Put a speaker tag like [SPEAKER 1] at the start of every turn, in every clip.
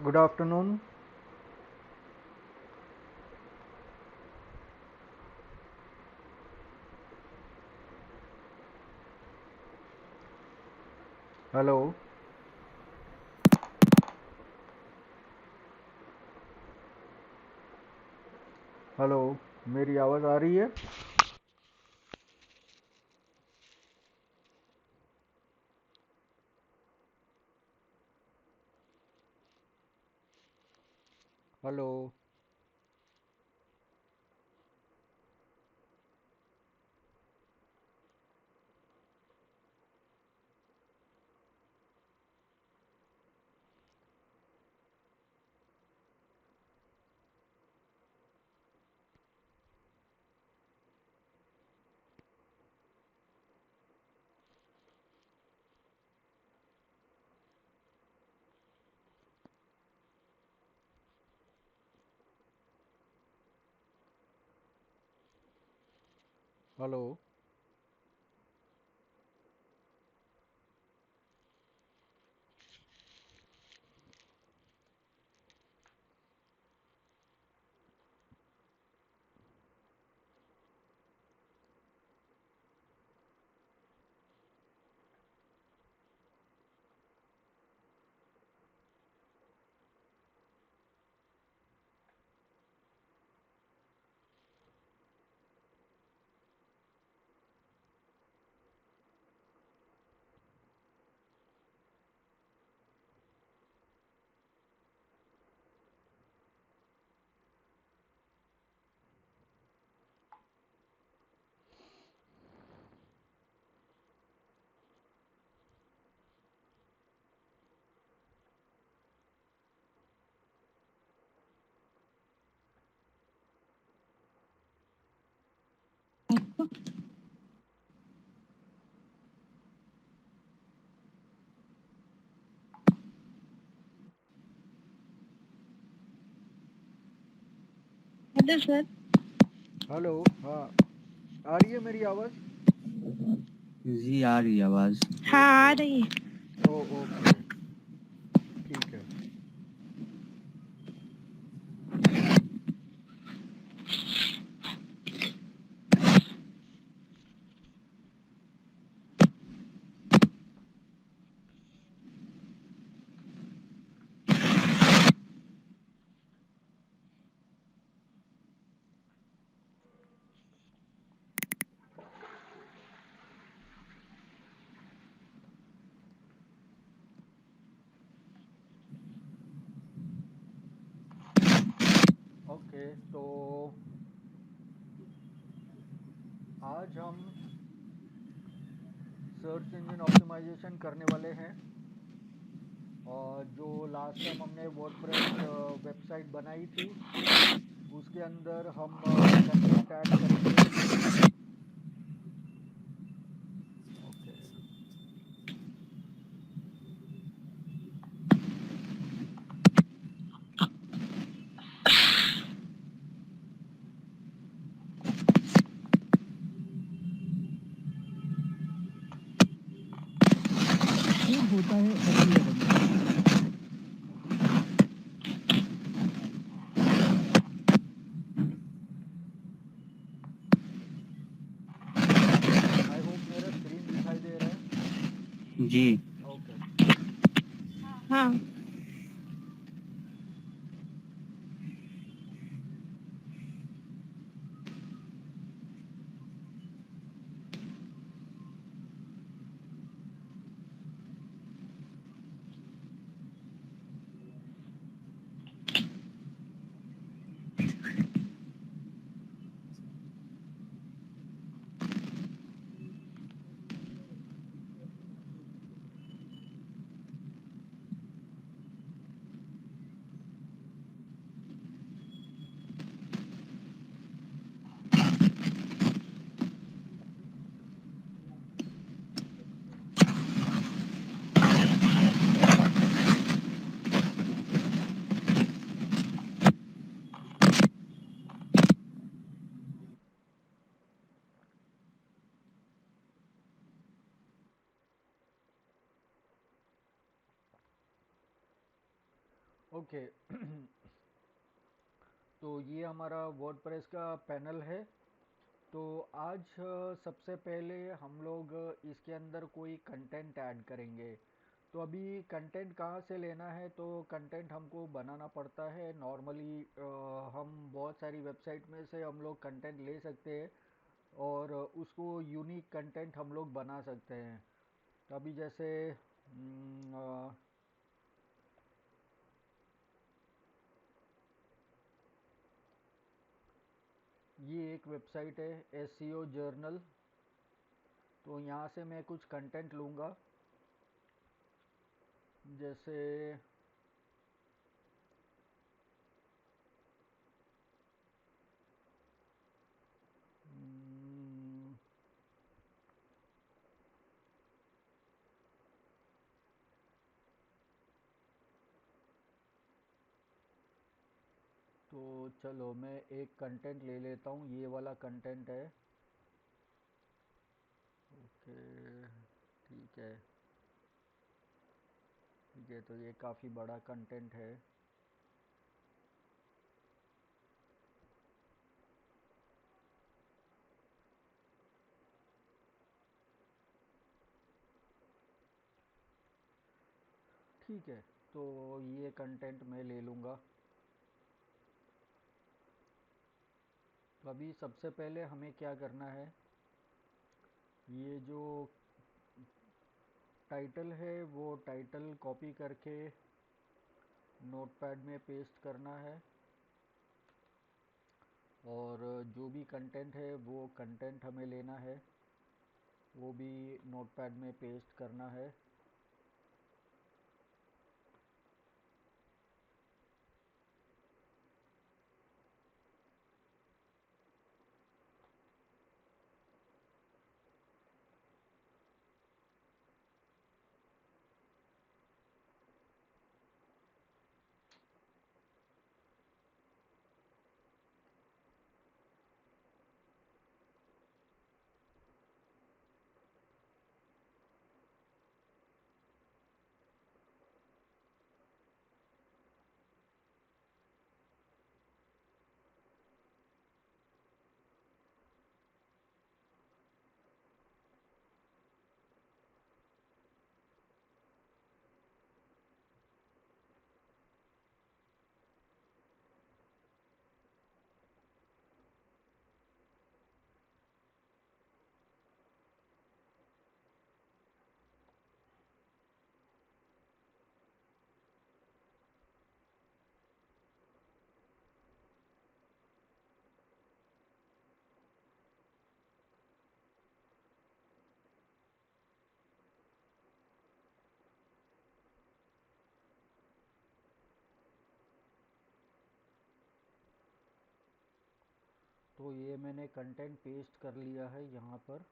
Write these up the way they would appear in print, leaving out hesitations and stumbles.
[SPEAKER 1] Good afternoon. Hello. Hello. मेरी आवाज़ आ रही है? Hello. Hello.
[SPEAKER 2] Hello sir.
[SPEAKER 1] Hello. हाँ, आ रही है मेरी आवाज़?
[SPEAKER 3] जी आ रही है आवाज।
[SPEAKER 2] हाँ आ
[SPEAKER 1] ओके।
[SPEAKER 2] रही है।
[SPEAKER 1] ओके। ठीक है। ओके, तो आज हम सर्च इंजन ऑप्टिमाइजेशन करने वाले हैं। और जो लास्ट टाइम हमने वर्डप्रेस वेबसाइट बनाई थी, उसके अंदर हम कंटेंट ऐड करेंगे। ओके।
[SPEAKER 3] खूब होता है ऐसी अवधि।
[SPEAKER 1] आई होप मेरा स्क्रीन दिखाई दे रहा है।
[SPEAKER 3] जी
[SPEAKER 1] ओके।
[SPEAKER 2] हाँ
[SPEAKER 1] ओके। तो ये हमारा वर्डप्रेस का पैनल है। तो आज सबसे पहले हम लोग इसके अंदर कोई कंटेंट ऐड करेंगे। तो अभी कंटेंट कहाँ से लेना है, तो कंटेंट हमको बनाना पड़ता है नॉर्मली। हम बहुत सारी वेबसाइट में से हम लोग कंटेंट ले सकते हैं और उसको यूनिक कंटेंट हम लोग बना सकते हैं। तो अभी जैसे ये एक वेबसाइट है एसईओ जर्नल। तो यहाँ से मैं कुछ कंटेंट लूँगा, जैसे हम्म, तो चलो मैं एक कंटेंट ले लेता हूँ, ये वाला कंटेंट है। ओके, ठीक है। ठीक है, तो ये काफ़ी बड़ा कंटेंट है। ठीक है, तो ये कंटेंट मैं ले लूँगा। तो अभी सबसे पहले हमें क्या करना है, ये जो टाइटल है वो टाइटल कॉपी करके नोटपैड में पेस्ट करना है, और जो भी कंटेंट है वो कंटेंट हमें लेना है, वो भी नोटपैड में पेस्ट करना है। तो ये मैंने कंटेंट पेस्ट कर लिया है यहाँ पर।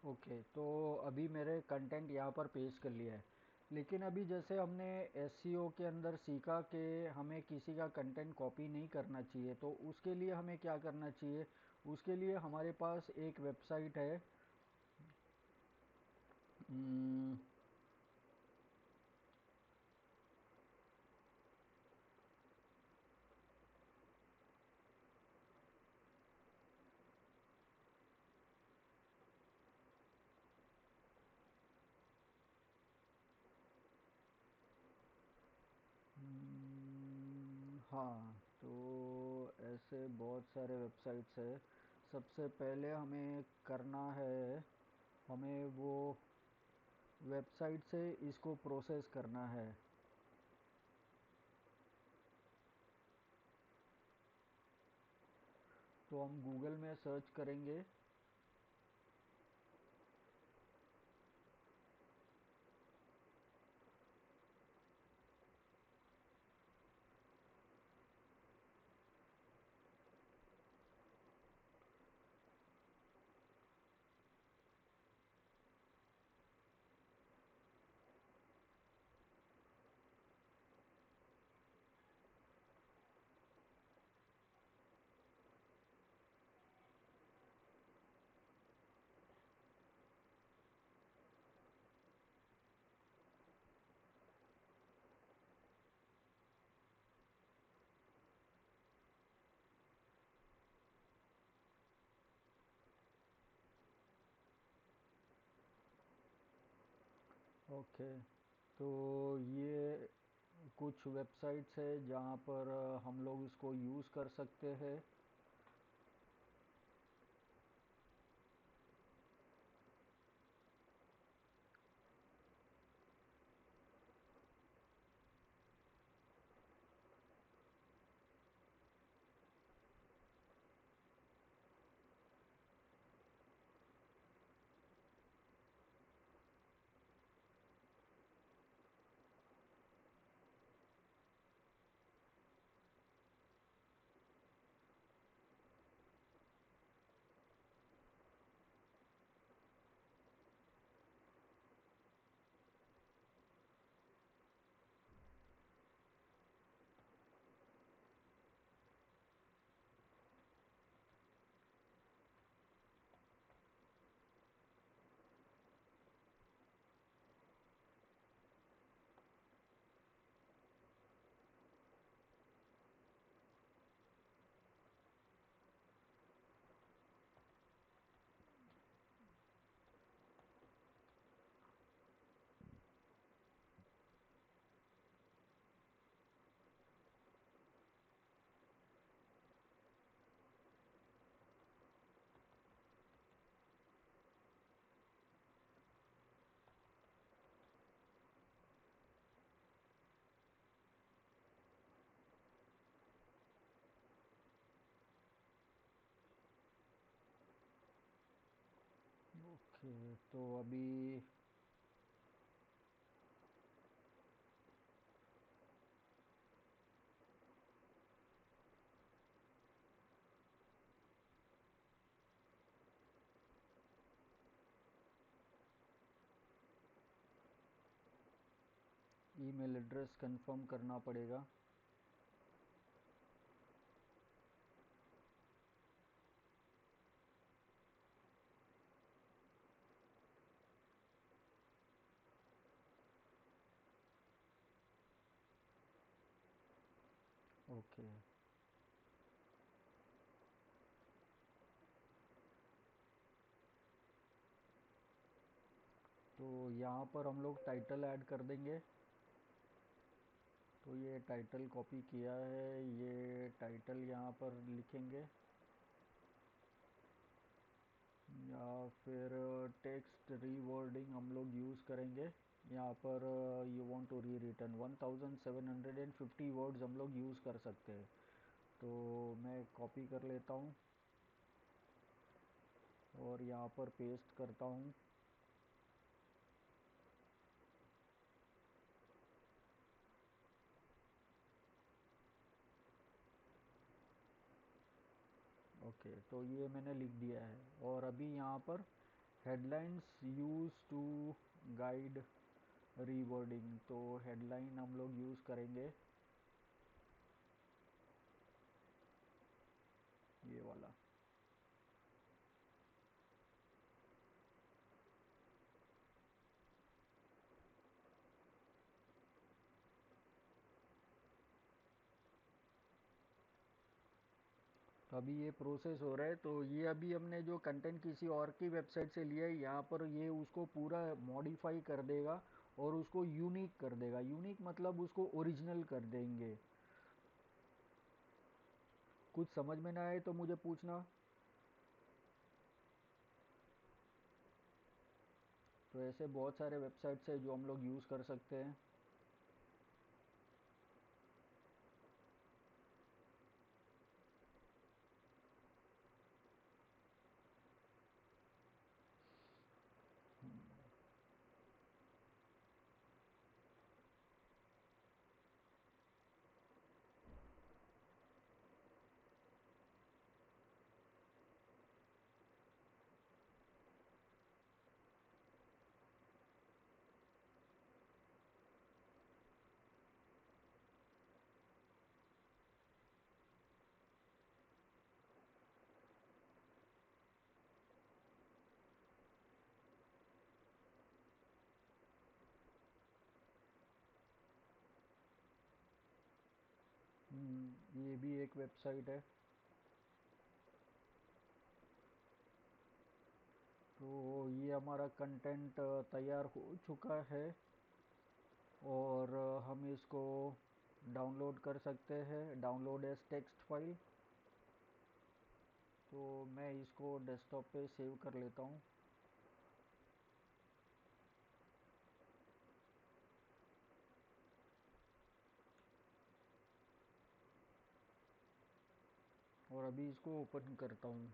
[SPEAKER 1] ओके, तो अभी मेरे कंटेंट यहाँ पर पेस्ट कर लिया है। लेकिन अभी जैसे हमने एसईओ के अंदर सीखा कि हमें किसी का कंटेंट कॉपी नहीं करना चाहिए, तो उसके लिए हमें क्या करना चाहिए। उसके लिए हमारे पास एक वेबसाइट है। हम्म, हाँ, तो ऐसे बहुत सारे वेबसाइट्स है। सबसे पहले हमें करना है, हमें वो वेबसाइट से इसको प्रोसेस करना है। तो हम गूगल में सर्च करेंगे। ओके, तो ये कुछ वेबसाइट्स है जहाँ पर हम लोग इसको यूज़ कर सकते हैं। ओके, तो अभी ईमेल एड्रेस कंफर्म करना पड़ेगा। ओके, तो यहाँ पर हम लोग टाइटल ऐड कर देंगे। तो ये टाइटल कॉपी किया है, ये टाइटल यहाँ पर लिखेंगे, या फिर टेक्स्ट रीवर्डिंग हम लोग यूज़ करेंगे। यहाँ पर you want to re return 1750 words हम लोग यूज़ कर सकते हैं। तो मैं कॉपी कर लेता हूँ और यहाँ पर पेस्ट करता हूँ। ओके, तो ये मैंने लिख दिया है। और अभी यहाँ पर हेडलाइंस यूज़ टू गाइड रीवर्डिंग, तो हेडलाइन हम लोग यूज़ करेंगे ये वाला। तो अभी ये प्रोसेस हो रहा है। तो ये अभी हमने जो कंटेंट किसी और की वेबसाइट से लिया है, यहाँ पर ये उसको पूरा मॉडिफाई कर देगा और उसको यूनिक कर देगा। यूनिक मतलब उसको ओरिजिनल कर देंगे। कुछ समझ में ना आए तो मुझे पूछना। तो ऐसे बहुत सारे वेबसाइट्स है जो हम लोग यूज़ कर सकते हैं। ये भी एक वेबसाइट है। तो ये हमारा कंटेंट तैयार हो चुका है और हम इसको डाउनलोड कर सकते हैं, डाउनलोड एज टेक्स्ट फाइल। तो मैं इसको डेस्कटॉप पे सेव कर लेता हूँ। और अभी इसको ओपन करता हूँ।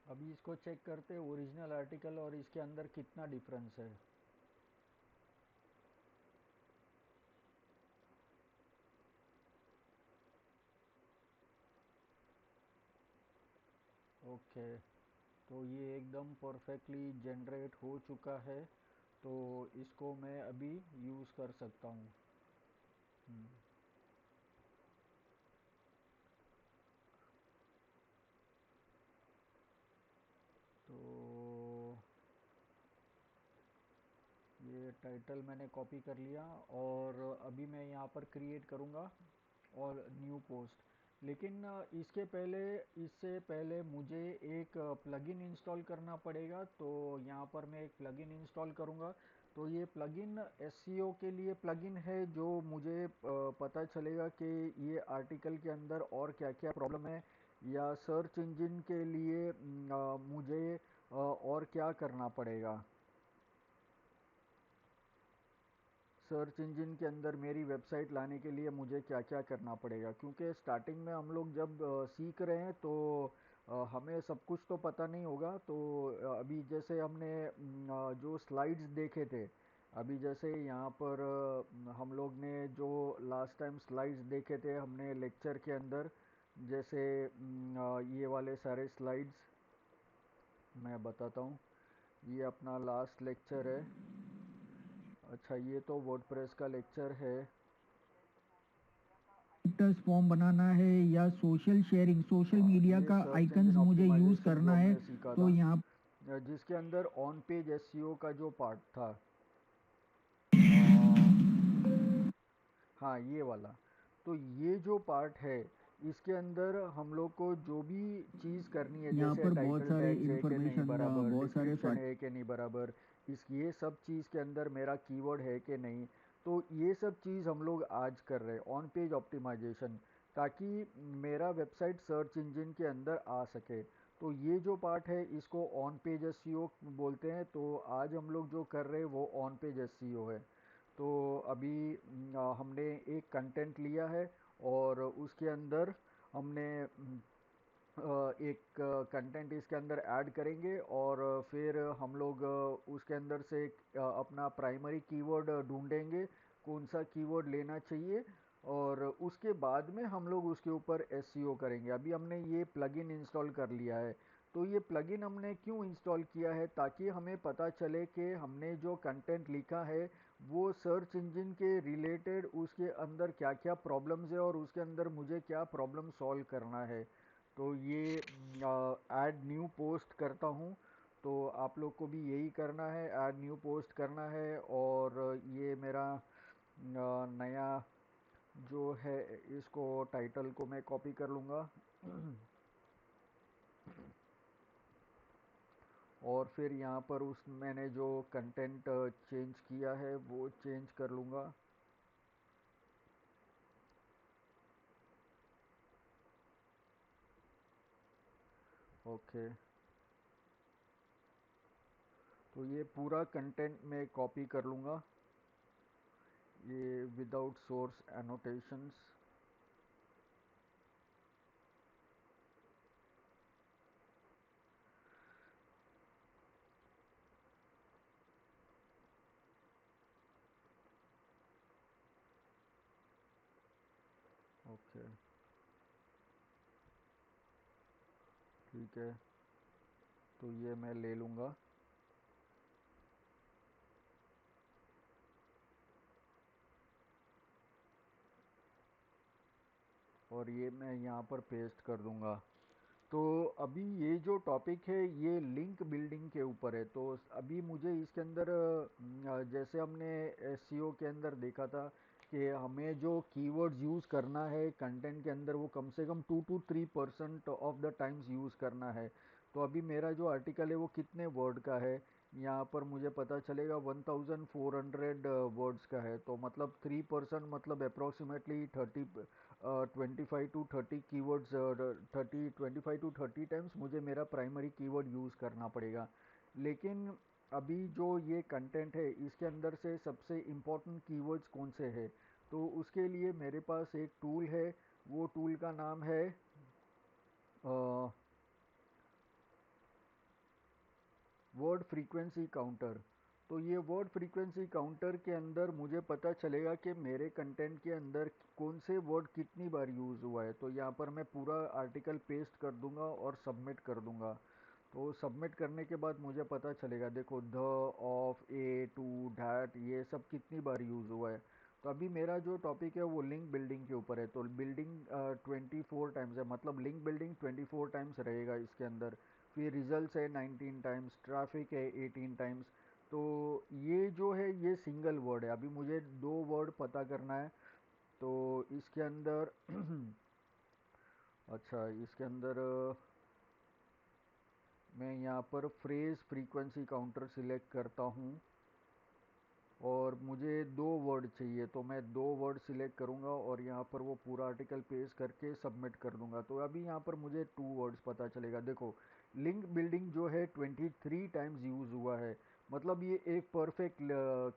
[SPEAKER 1] अभी इसको चेक करते हैं ओरिजिनल आर्टिकल और इसके अंदर कितना डिफरेंस है। ओके, तो ये एकदम परफेक्टली जनरेट हो चुका है। तो इसको मैं अभी यूज़ कर सकता हूँ। हम्म, तो ये टाइटल मैंने कॉपी कर लिया और अभी मैं यहाँ पर क्रिएट करूँगा और न्यू पोस्ट। लेकिन इससे पहले मुझे एक प्लगइन इंस्टॉल करना पड़ेगा। तो यहाँ पर मैं एक प्लगइन इंस्टॉल करूँगा। तो ये प्लगइन एसईओ के लिए प्लगइन है जो मुझे पता चलेगा कि ये आर्टिकल के अंदर और क्या क्या प्रॉब्लम है, या सर्च इंजन के लिए मुझे और क्या करना पड़ेगा। सर्च इंजन के अंदर मेरी वेबसाइट लाने के लिए मुझे क्या क्या करना पड़ेगा, क्योंकि स्टार्टिंग में हम लोग जब सीख रहे हैं तो हमें सब कुछ तो पता नहीं होगा। तो अभी जैसे हमने जो स्लाइड्स देखे थे, अभी जैसे यहाँ पर हम लोग ने जो लास्ट टाइम स्लाइड्स देखे थे हमने लेक्चर के अंदर, जैसे ये वाले सारे स्लाइड्स मैं बताता हूँ। ये अपना लास्ट लेक्चर है। अच्छा, ये तो वर्डप्रेस का लेक्चर है।
[SPEAKER 3] फॉर्म बनाना है या सोशल शेयरिंग, सोशल मीडिया
[SPEAKER 1] ये
[SPEAKER 3] का
[SPEAKER 1] सर्च
[SPEAKER 3] आइकन्स
[SPEAKER 1] इंजन
[SPEAKER 3] मुझे यूज़
[SPEAKER 1] ऑप्टिमाइजेशन जो
[SPEAKER 3] करना है।
[SPEAKER 1] हमने सीखा
[SPEAKER 3] तो
[SPEAKER 1] था,
[SPEAKER 3] यहाँ
[SPEAKER 1] जिसके अंदर ऑन पेज एसईओ का जो पार्ट था। हाँ, ये वाला। तो ये जो पार्ट है, इसके अंदर हम लोग को जो भी चीज़ करनी है,
[SPEAKER 3] यहाँ
[SPEAKER 1] जैसे
[SPEAKER 3] पर बहुत
[SPEAKER 1] टाइटल
[SPEAKER 3] सारे
[SPEAKER 1] टैग्स है कि नहीं
[SPEAKER 3] इंफॉर्मेशन,
[SPEAKER 1] बराबर,
[SPEAKER 3] बहुत सारे
[SPEAKER 1] डिस्क्रिप्शन है कि नहीं बराबर, इस ये सब चीज़ के अंदर मेरा कीवर्ड है कि नहीं। तो ये सब चीज़ हम लोग आज कर रहे हैं, ऑन पेज ऑप्टिमाइजेशन, ताकि मेरा वेबसाइट सर्च इंजन के अंदर आ सके। तो ये जो पार्ट है इसको ऑन पेज एसईओ बोलते हैं। तो आज हम लोग जो कर रहे हैं वो ऑन पेज एसईओ है। तो अभी हमने एक कंटेंट लिया है और उसके अंदर हमने एक कंटेंट इसके अंदर ऐड करेंगे और फिर हम लोग उसके अंदर से अपना प्राइमरी कीवर्ड ढूंढेंगे, कौन सा कीवर्ड लेना चाहिए, और उसके बाद में हम लोग उसके ऊपर एसईओ करेंगे। अभी हमने ये प्लगइन इंस्टॉल कर लिया है। तो ये प्लगइन हमने क्यों इंस्टॉल किया है, ताकि हमें पता चले कि हमने जो कंटेंट लिखा है वो सर्च इंजन के रिलेटेड उसके अंदर क्या क्या प्रॉब्लम्स है और उसके अंदर मुझे क्या प्रॉब्लम सॉल्व करना है। तो ये ऐड न्यू पोस्ट करता हूँ। तो आप लोग को भी यही करना है, ऐड न्यू पोस्ट करना है। और ये मेरा नया जो है, इसको टाइटल को मैं कॉपी कर लूँगा। और फिर यहाँ पर उस मैंने जो कंटेंट चेंज किया है वो चेंज कर लूँगा। ओके, तो ये पूरा कंटेंट मैं कॉपी कर लूँगा, ये विदाउट सोर्स एनोटेशंस। ओके, ठीक है, तो ये मैं ले लूँगा। और ये मैं यहाँ पर पेस्ट कर दूँगा। तो अभी ये जो टॉपिक है ये लिंक बिल्डिंग के ऊपर है। तो अभी मुझे इसके अंदर जैसे हमने एसईओ के अंदर देखा था कि हमें जो कीवर्ड्स यूज़ करना है कंटेंट के अंदर वो कम से कम 2 to 3% of the times use करना है। तो अभी मेरा जो आर्टिकल है वो कितने वर्ड का है, यहाँ पर मुझे पता चलेगा 1400 वर्ड्स का है। तो मतलब 3%, मतलब approximately 25 to 30 keywords, 25 to 30 times मुझे मेरा प्राइमरी कीवर्ड यूज़ करना पड़ेगा। लेकिन अभी जो ये कंटेंट है इसके अंदर से सबसे इम्पोर्टेंट कीवर्ड्स कौन से हैं, तो उसके लिए मेरे पास एक टूल है। वो टूल का नाम है वर्ड फ्रीक्वेंसी काउंटर। तो ये वर्ड फ्रीक्वेंसी काउंटर के अंदर मुझे पता चलेगा कि मेरे कंटेंट के अंदर कौन से वर्ड कितनी बार यूज़ हुआ है। तो यहाँ पर मैं पूरा आर्टिकल पेस्ट कर दूंगा और सबमिट कर दूंगा। तो सबमिट करने के बाद मुझे पता चलेगा, देखो the, of, a, to, that, ये सब कितनी बार यूज़ हुआ है। तो अभी मेरा जो टॉपिक है वो लिंक बिल्डिंग के ऊपर है। तो बिल्डिंग 24 टाइम्स है, मतलब लिंक बिल्डिंग 24 टाइम्स रहेगा इसके अंदर। फिर रिजल्ट्स है 19 टाइम्स, ट्रैफिक है 18 टाइम्स। तो ये जो है ये सिंगल वर्ड है। अभी मुझे दो वर्ड पता करना है। तो इसके अंदर अच्छा, इसके अंदर मैं यहाँ पर फ्रेज फ्रीक्वेंसी काउंटर सिलेक्ट करता हूँ और मुझे दो वर्ड चाहिए। तो मैं दो वर्ड सिलेक्ट करूँगा और यहाँ पर वो पूरा आर्टिकल पेस्ट करके सबमिट कर दूँगा। तो अभी यहाँ पर मुझे 2 वर्ड्स पता चलेगा। देखो लिंक बिल्डिंग जो है 23 टाइम्स यूज़ हुआ है, मतलब ये एक परफेक्ट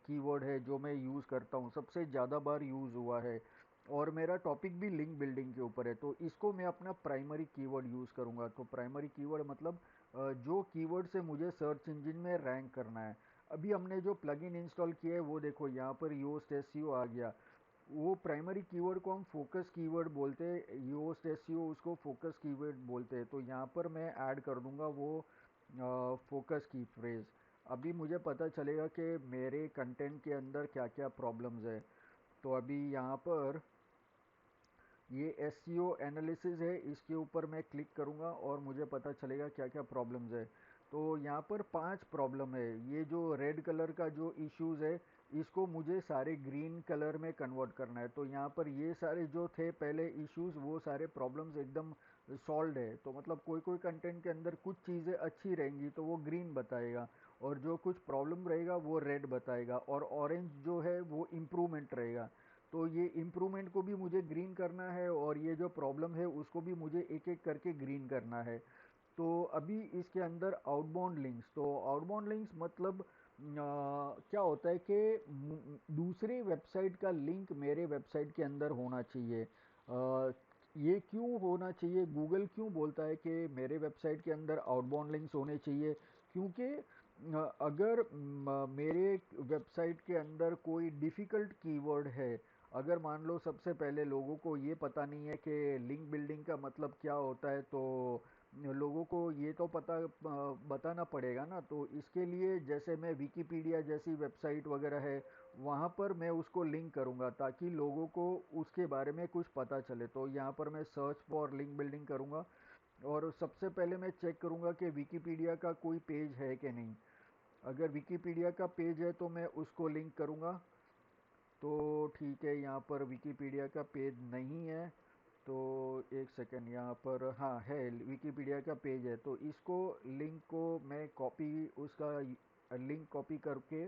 [SPEAKER 1] कीवर्ड है जो मैं यूज़ करता हूँ, सबसे ज़्यादा बार यूज़ हुआ है। और मेरा टॉपिक भी लिंक बिल्डिंग के ऊपर है, तो इसको मैं अपना प्राइमरी कीवर्ड यूज़ करूँगा। तो प्राइमरी कीवर्ड मतलब जो कीवर्ड से मुझे सर्च इंजन में रैंक करना है। अभी हमने जो प्लगइन इंस्टॉल किया है वो देखो यहाँ पर योस्ट एसईओ आ गया। वो प्राइमरी कीवर्ड को हम फोकस कीवर्ड बोलते हैं, योस्ट एसईओ उसको फोकस कीवर्ड बोलते हैं। तो यहाँ पर मैं ऐड कर दूंगा वो फोकस की फ्रेज। अभी मुझे पता चलेगा कि मेरे कंटेंट के अंदर क्या क्या प्रॉब्लम्स है। तो अभी यहाँ पर ये एसईओ एनालिसिस है, इसके ऊपर मैं क्लिक करूँगा और मुझे पता चलेगा क्या क्या प्रॉब्लम्स है। तो यहाँ पर 5 प्रॉब्लम है। ये जो रेड कलर का जो इश्यूज़ है इसको मुझे सारे ग्रीन कलर में कन्वर्ट करना है। तो यहाँ पर ये सारे जो थे पहले इश्यूज़ वो सारे प्रॉब्लम्स एकदम सॉल्व है। तो मतलब कोई कोई कंटेंट के अंदर कुछ चीज़ें अच्छी रहेंगी तो वो ग्रीन बताएगा, और जो कुछ प्रॉब्लम रहेगा वो रेड बताएगा, और ऑरेंज जो है वो इम्प्रूवमेंट रहेगा। तो ये इम्प्रूवमेंट को भी मुझे ग्रीन करना है और ये जो प्रॉब्लम है उसको भी मुझे एक एक करके ग्रीन करना है। तो अभी इसके अंदर आउटबाउंड लिंक्स, तो आउटबाउंड लिंक्स मतलब क्या होता है कि दूसरे वेबसाइट का लिंक मेरे वेबसाइट के अंदर होना चाहिए। ये क्यों होना चाहिए, गूगल क्यों बोलता है कि मेरे वेबसाइट के अंदर आउटबाउंड लिंक्स होने चाहिए? क्योंकि अगर मेरे वेबसाइट के अंदर कोई डिफ़िकल्ट कीवर्ड है, अगर मान लो सबसे पहले लोगों को ये पता नहीं है कि लिंक बिल्डिंग का मतलब क्या होता है, तो लोगों को ये तो बताना पड़ेगा ना। तो इसके लिए जैसे मैं विकिपीडिया जैसी वेबसाइट वगैरह है वहाँ पर मैं उसको लिंक करूँगा ताकि लोगों को उसके बारे में कुछ पता चले। तो यहाँ पर मैं सर्च फॉर लिंक बिल्डिंग करूँगा और सबसे पहले मैं चेक करूँगा कि विकिपीडिया का कोई पेज है कि नहीं। अगर विकिपीडिया का पेज है तो मैं उसको लिंक करूँगा। तो ठीक है, यहाँ पर विकिपीडिया का पेज नहीं है, तो एक सेकेंड, यहाँ पर हाँ है, विकिपीडिया का पेज है, तो इसको लिंक को मैं कॉपी, उसका लिंक कॉपी करके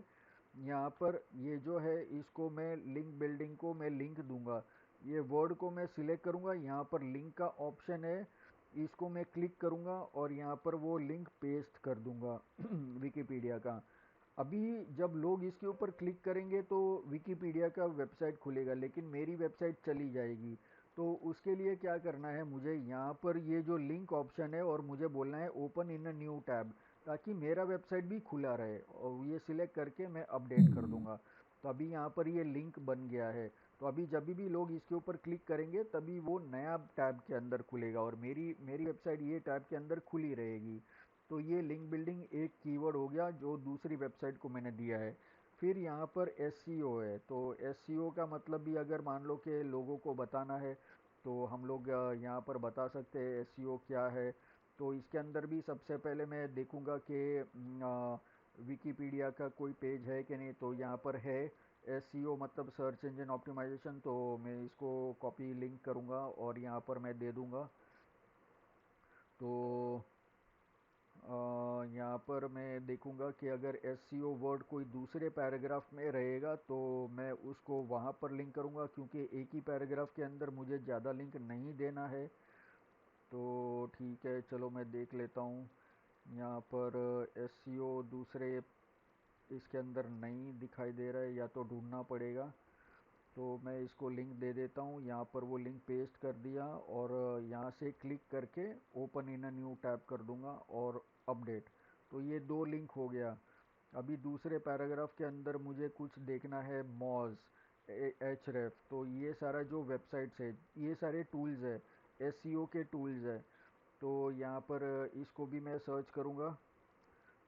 [SPEAKER 1] यहाँ पर ये जो है इसको मैं लिंक बिल्डिंग को मैं लिंक दूंगा। ये वर्ड को मैं सिलेक्ट करूँगा, यहाँ पर लिंक का ऑप्शन है, इसको मैं क्लिक करूँगा और यहाँ पर वो लिंक पेस्ट कर दूंगा विकिपीडिया का। अभी जब लोग इसके ऊपर क्लिक करेंगे तो विकिपीडिया का वेबसाइट खुलेगा, लेकिन मेरी वेबसाइट चली जाएगी। तो उसके लिए क्या करना है, मुझे यहाँ पर ये जो लिंक ऑप्शन है और मुझे बोलना है open in a new tab, ताकि मेरा वेबसाइट भी खुला रहे, और ये सिलेक्ट करके मैं अपडेट कर दूंगा। तो अभी यहाँ पर ये लिंक बन गया है। तो अभी जब भी लोग इसके ऊपर क्लिक करेंगे तभी वो नया टैब के अंदर खुलेगा और मेरी मेरी वेबसाइट ये टैब के अंदर खुली रहेगी। तो ये लिंक बिल्डिंग एक कीवर्ड हो गया जो दूसरी वेबसाइट को मैंने दिया है। फिर यहाँ पर एसईओ है, तो एसईओ का मतलब भी अगर मान लो कि लोगों को बताना है तो हम लोग यहाँ पर बता सकते हैं एसईओ क्या है। तो इसके अंदर भी सबसे पहले मैं देखूँगा कि विकिपीडिया का कोई पेज है कि नहीं, तो यहाँ पर है एसईओ मतलब सर्च इंजन ऑप्टिमाइजेशन, तो मैं इसको कॉपी लिंक करूँगा और यहाँ पर मैं दे दूँगा। तो यहाँ पर मैं देखूँगा कि अगर एसईओ वर्ड कोई दूसरे पैराग्राफ में रहेगा तो मैं उसको वहाँ पर लिंक करूँगा, क्योंकि एक ही पैराग्राफ के अंदर मुझे ज़्यादा लिंक नहीं देना है। तो ठीक है, चलो मैं देख लेता हूँ। यहाँ पर एसईओ दूसरे इसके अंदर नहीं दिखाई दे रहा है, या तो ढूंढना पड़ेगा। तो मैं इसको लिंक दे देता हूँ, यहाँ पर वो लिंक पेस्ट कर दिया और यहाँ से क्लिक करके open in a new tab कर दूंगा और अपडेट। तो ये दो लिंक हो गया। अभी दूसरे पैराग्राफ के अंदर मुझे कुछ देखना है, मॉज, एचरेफ, तो ये सारा जो वेबसाइट्स है ये सारे टूल्स है, एसईओ के टूल्स है। तो यहाँ पर इसको भी मैं सर्च करूँगा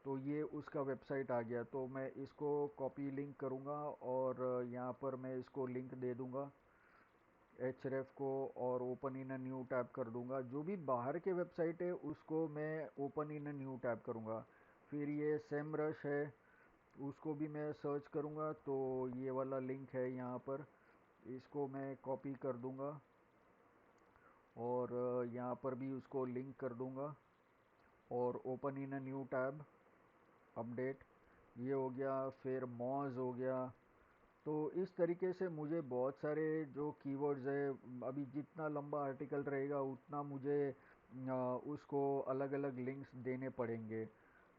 [SPEAKER 1] तो ये उसका वेबसाइट आ गया। तो मैं इसको कॉपी लिंक करूँगा और यहाँ पर मैं इसको लिंक दे दूँगा एचरेफ को और open in a new tab कर दूँगा। जो भी बाहर के वेबसाइट है उसको मैं open in a new tab करूँगा। फिर ये सेमरश है, उसको भी मैं सर्च करूँगा, तो ये वाला लिंक है यहाँ पर, इसको मैं कॉपी कर दूँगा और यहाँ पर भी उसको लिंक कर दूँगा और open in a new tab update, ये हो गया। फिर मॉज हो गया। तो इस तरीके से मुझे बहुत सारे जो कीवर्ड्स है, अभी जितना लंबा आर्टिकल रहेगा उतना मुझे उसको अलग अलग लिंक्स देने पड़ेंगे।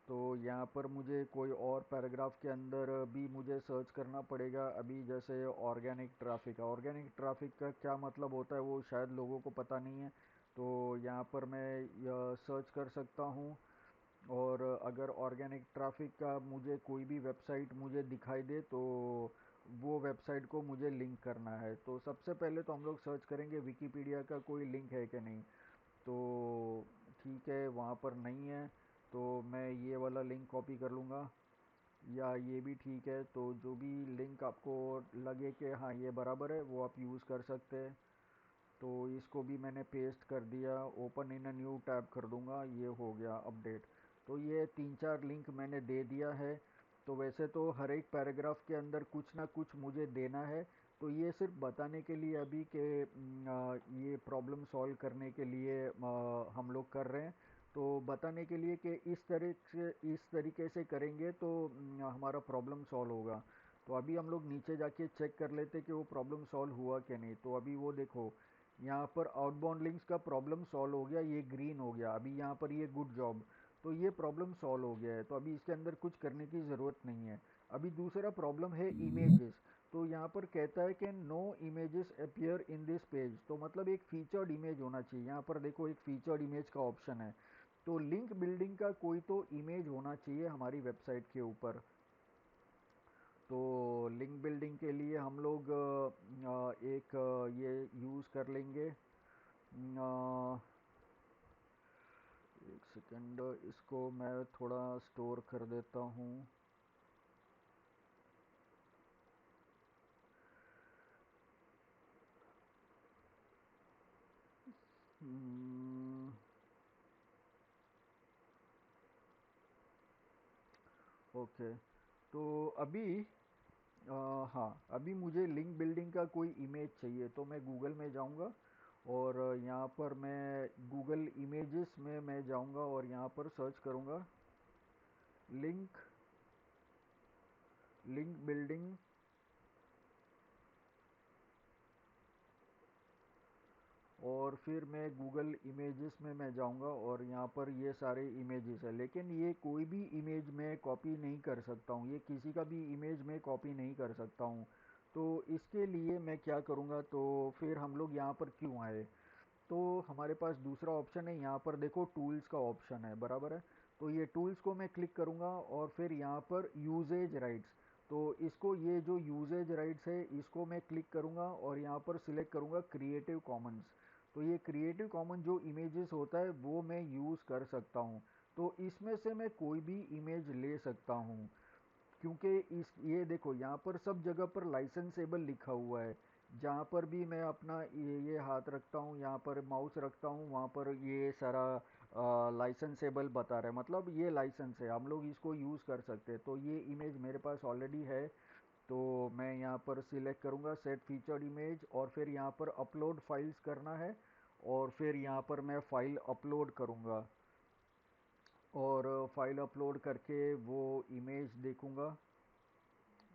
[SPEAKER 1] तो यहाँ पर मुझे कोई और पैराग्राफ के अंदर भी मुझे सर्च करना पड़ेगा। अभी जैसे ऑर्गेनिक ट्रैफिक का क्या मतलब होता है वो शायद लोगों को पता नहीं है, तो यहाँ पर मैं यह सर्च कर सकता हूँ। और अगर ऑर्गेनिक ट्रैफिक का मुझे कोई भी वेबसाइट मुझे दिखाई दे तो वो वेबसाइट को मुझे लिंक करना है। तो सबसे पहले तो हम लोग सर्च करेंगे विकिपीडिया का कोई लिंक है कि नहीं। तो ठीक है, वहाँ पर नहीं है, तो मैं ये वाला लिंक कॉपी कर लूँगा, या ये भी ठीक है। तो जो भी लिंक आपको लगे कि हाँ ये बराबर है वो आप यूज़ कर सकते हैं। तो इसको भी मैंने पेस्ट कर दिया, open in a new tab कर दूंगा, ये हो गया अपडेट। तो ये तीन चार लिंक मैंने दे दिया है। तो वैसे तो हर एक पैराग्राफ के अंदर कुछ ना कुछ मुझे देना है। तो ये सिर्फ बताने के लिए अभी के ये प्रॉब्लम सॉल्व करने के लिए हम लोग कर रहे हैं। तो बताने के लिए कि इस तरीके से करेंगे तो हमारा प्रॉब्लम सॉल्व होगा। तो अभी हम लोग नीचे जाके चेक कर लेते कि वो प्रॉब्लम सॉल्व हुआ कि नहीं। तो अभी वो देखो, यहाँ पर आउटबाउंड लिंक्स का प्रॉब्लम सॉल्व हो गया, ये ग्रीन हो गया। अभी यहाँ पर ये गुड जॉब, तो ये प्रॉब्लम सॉल्व हो गया है। तो अभी इसके अंदर कुछ करने की ज़रूरत नहीं है। अभी दूसरा प्रॉब्लम है इमेजेस। तो यहाँ पर कहता है कि no images appear in this page, तो मतलब एक फीचर्ड इमेज होना चाहिए। यहाँ पर देखो एक फीचर्ड इमेज का ऑप्शन है। तो लिंक बिल्डिंग का कोई तो इमेज होना चाहिए हमारी वेबसाइट के ऊपर। तो लिंक बिल्डिंग के लिए हम लोग एक ये यूज़ कर लेंगे। एक सेकंड, इसको मैं थोड़ा स्टोर कर देता हूँ। ओके, तो अभी हाँ, अभी मुझे लिंक बिल्डिंग का कोई इमेज चाहिए, तो मैं गूगल में जाऊँगा और यहाँ पर मैं गूगल इमेजेस में मैं जाऊँगा और यहाँ पर सर्च करूँगा लिंक लिंक बिल्डिंग, और फिर मैं गूगल इमेजेस में मैं जाऊंगा और यहाँ पर ये सारे इमेजेस है, लेकिन ये कोई भी इमेज मैं कॉपी नहीं कर सकता हूँ, ये किसी का भी इमेज मैं कॉपी नहीं कर सकता हूँ। तो इसके लिए मैं क्या करूँगा, तो फिर हम लोग यहाँ पर क्यों आए, तो हमारे पास दूसरा ऑप्शन है, यहाँ पर देखो टूल्स का ऑप्शन है, बराबर है। तो ये टूल्स को मैं क्लिक करूँगा और फिर यहाँ पर यूजेज राइट्स, तो इसको, ये जो यूजेज राइट्स है इसको मैं क्लिक करूँगा और यहाँ पर सिलेक्ट करूँगा क्रिएटिव कॉमन्स। तो ये क्रिएटिव कॉमन जो इमेजेस होता है वो मैं यूज़ कर सकता हूँ। तो इसमें से मैं कोई भी इमेज ले सकता हूँ, क्योंकि इस, ये देखो यहाँ पर सब जगह पर लाइसेंसेबल लिखा हुआ है। जहाँ पर भी मैं अपना ये हाथ रखता हूँ, यहाँ पर माउस रखता हूँ, वहाँ पर ये सारा लाइसेंसेबल बता रहा है, मतलब ये लाइसेंस है, हम लोग इसको यूज़ कर सकते हैं। तो ये इमेज मेरे पास ऑलरेडी है, तो मैं यहाँ पर सिलेक्ट करूँगा सेट फीचर्ड इमेज और फिर यहाँ पर अपलोड फाइल्स करना है, और फिर यहाँ पर मैं फ़ाइल अपलोड करूँगा और फाइल अपलोड करके वो इमेज देखूँगा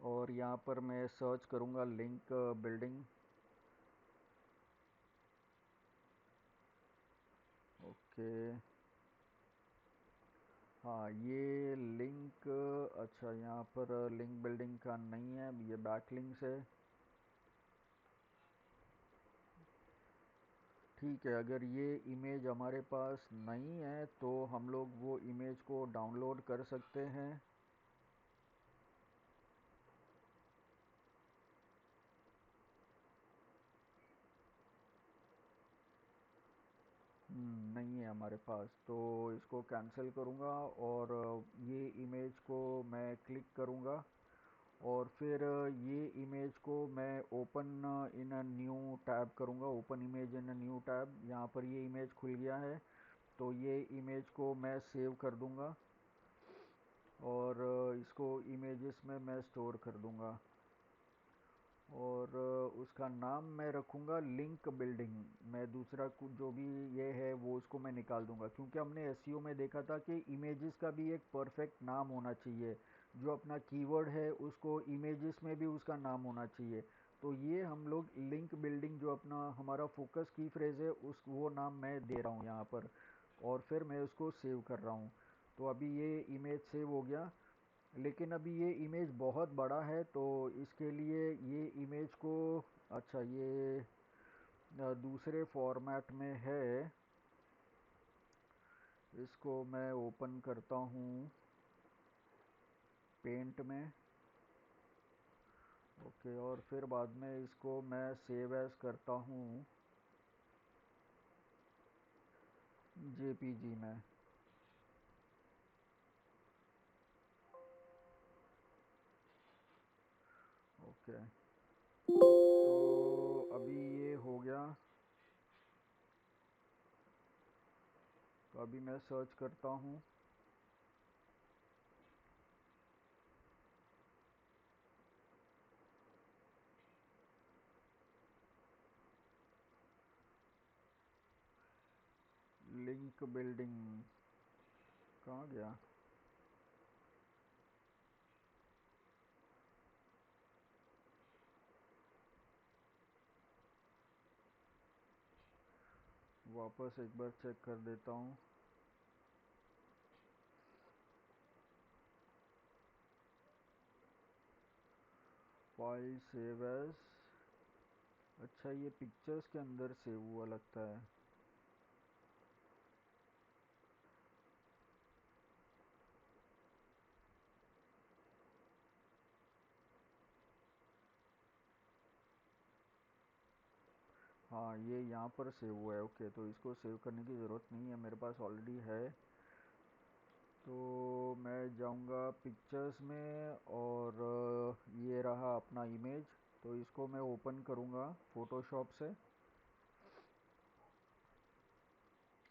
[SPEAKER 1] और यहाँ पर मैं सर्च करूँगा लिंक बिल्डिंग। ओके, हाँ ये लिंक, अच्छा यहाँ पर लिंक बिल्डिंग का नहीं है, ये बैकलिंक्स है। ठीक है, अगर ये इमेज हमारे पास नहीं है तो हम लोग वो इमेज को डाउनलोड कर सकते हैं। नहीं है हमारे पास, तो इसको कैंसिल करूँगा और ये इमेज को मैं क्लिक करूँगा और फिर ये इमेज को मैं open in a new tab करूँगा, open image in a new tab. यहाँ पर ये इमेज खुल गया है, तो ये इमेज को मैं सेव कर दूँगा और इसको इमेजेस में मैं स्टोर कर दूँगा और उसका नाम मैं रखूँगा लिंक बिल्डिंग। मैं दूसरा कुछ जो भी ये है वो उसको मैं निकाल दूँगा, क्योंकि हमने एसईओ में देखा था कि इमेजेस का भी एक परफेक्ट नाम होना चाहिए, जो अपना कीवर्ड है उसको इमेजेस में भी उसका नाम होना चाहिए। तो ये हम लोग लिंक बिल्डिंग जो अपना हमारा फोकस की फ्रेज़ है उस वो नाम मैं दे रहा हूँ यहाँ पर, और फिर मैं उसको सेव कर रहा हूँ। तो अभी ये इमेज सेव हो गया, लेकिन अभी ये इमेज बहुत बड़ा है, तो इसके लिए ये इमेज को, अच्छा ये दूसरे फॉर्मेट में है, इसको मैं ओपन करता हूँ पेंट में। ओके, और फिर बाद में इसको मैं सेव एज करता हूँ जेपीजी में। ओके, तो अभी ये हो गया, तो अभी मैं सर्च करता हूँ। लिंक बिल्डिंग कहाँ गया, वापस एक बार चेक कर देता हूँ। फाइल सेव एज, अच्छा ये पिक्चर्स के अंदर सेव हुआ लगता है। हाँ ये यहाँ पर सेव हुआ है। ओके, तो इसको सेव करने की ज़रूरत नहीं है, मेरे पास ऑलरेडी है। तो मैं जाऊँगा पिक्चर्स में और ये रहा अपना इमेज, तो इसको मैं ओपन करूँगा फ़ोटोशॉप से।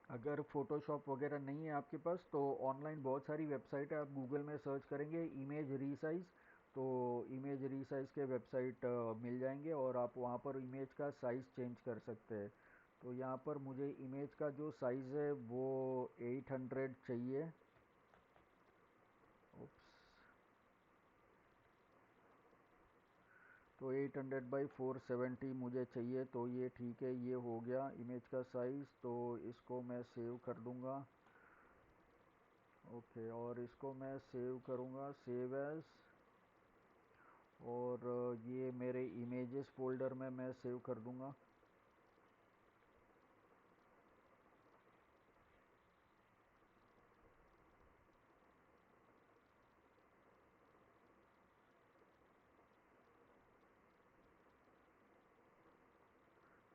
[SPEAKER 1] अगर फ़ोटोशॉप वगैरह नहीं है आपके पास तो ऑनलाइन बहुत सारी वेबसाइट है, आप गूगल में सर्च करेंगे इमेज रीसाइज़, तो इमेज रीसाइज़ के वेबसाइट मिल जाएंगे और आप वहाँ पर इमेज का साइज़ चेंज कर सकते हैं। तो यहाँ पर मुझे इमेज का जो साइज़ है वो 800 चाहिए। उप्स, तो 800 बाई 470 मुझे चाहिए। तो ये ठीक है, ये हो गया इमेज का साइज़। तो इसको मैं सेव कर दूँगा। ओके, और इसको मैं सेव करूँगा, सेव एज़, और ये मेरे इमेजेस फोल्डर में मैं सेव कर दूँगा।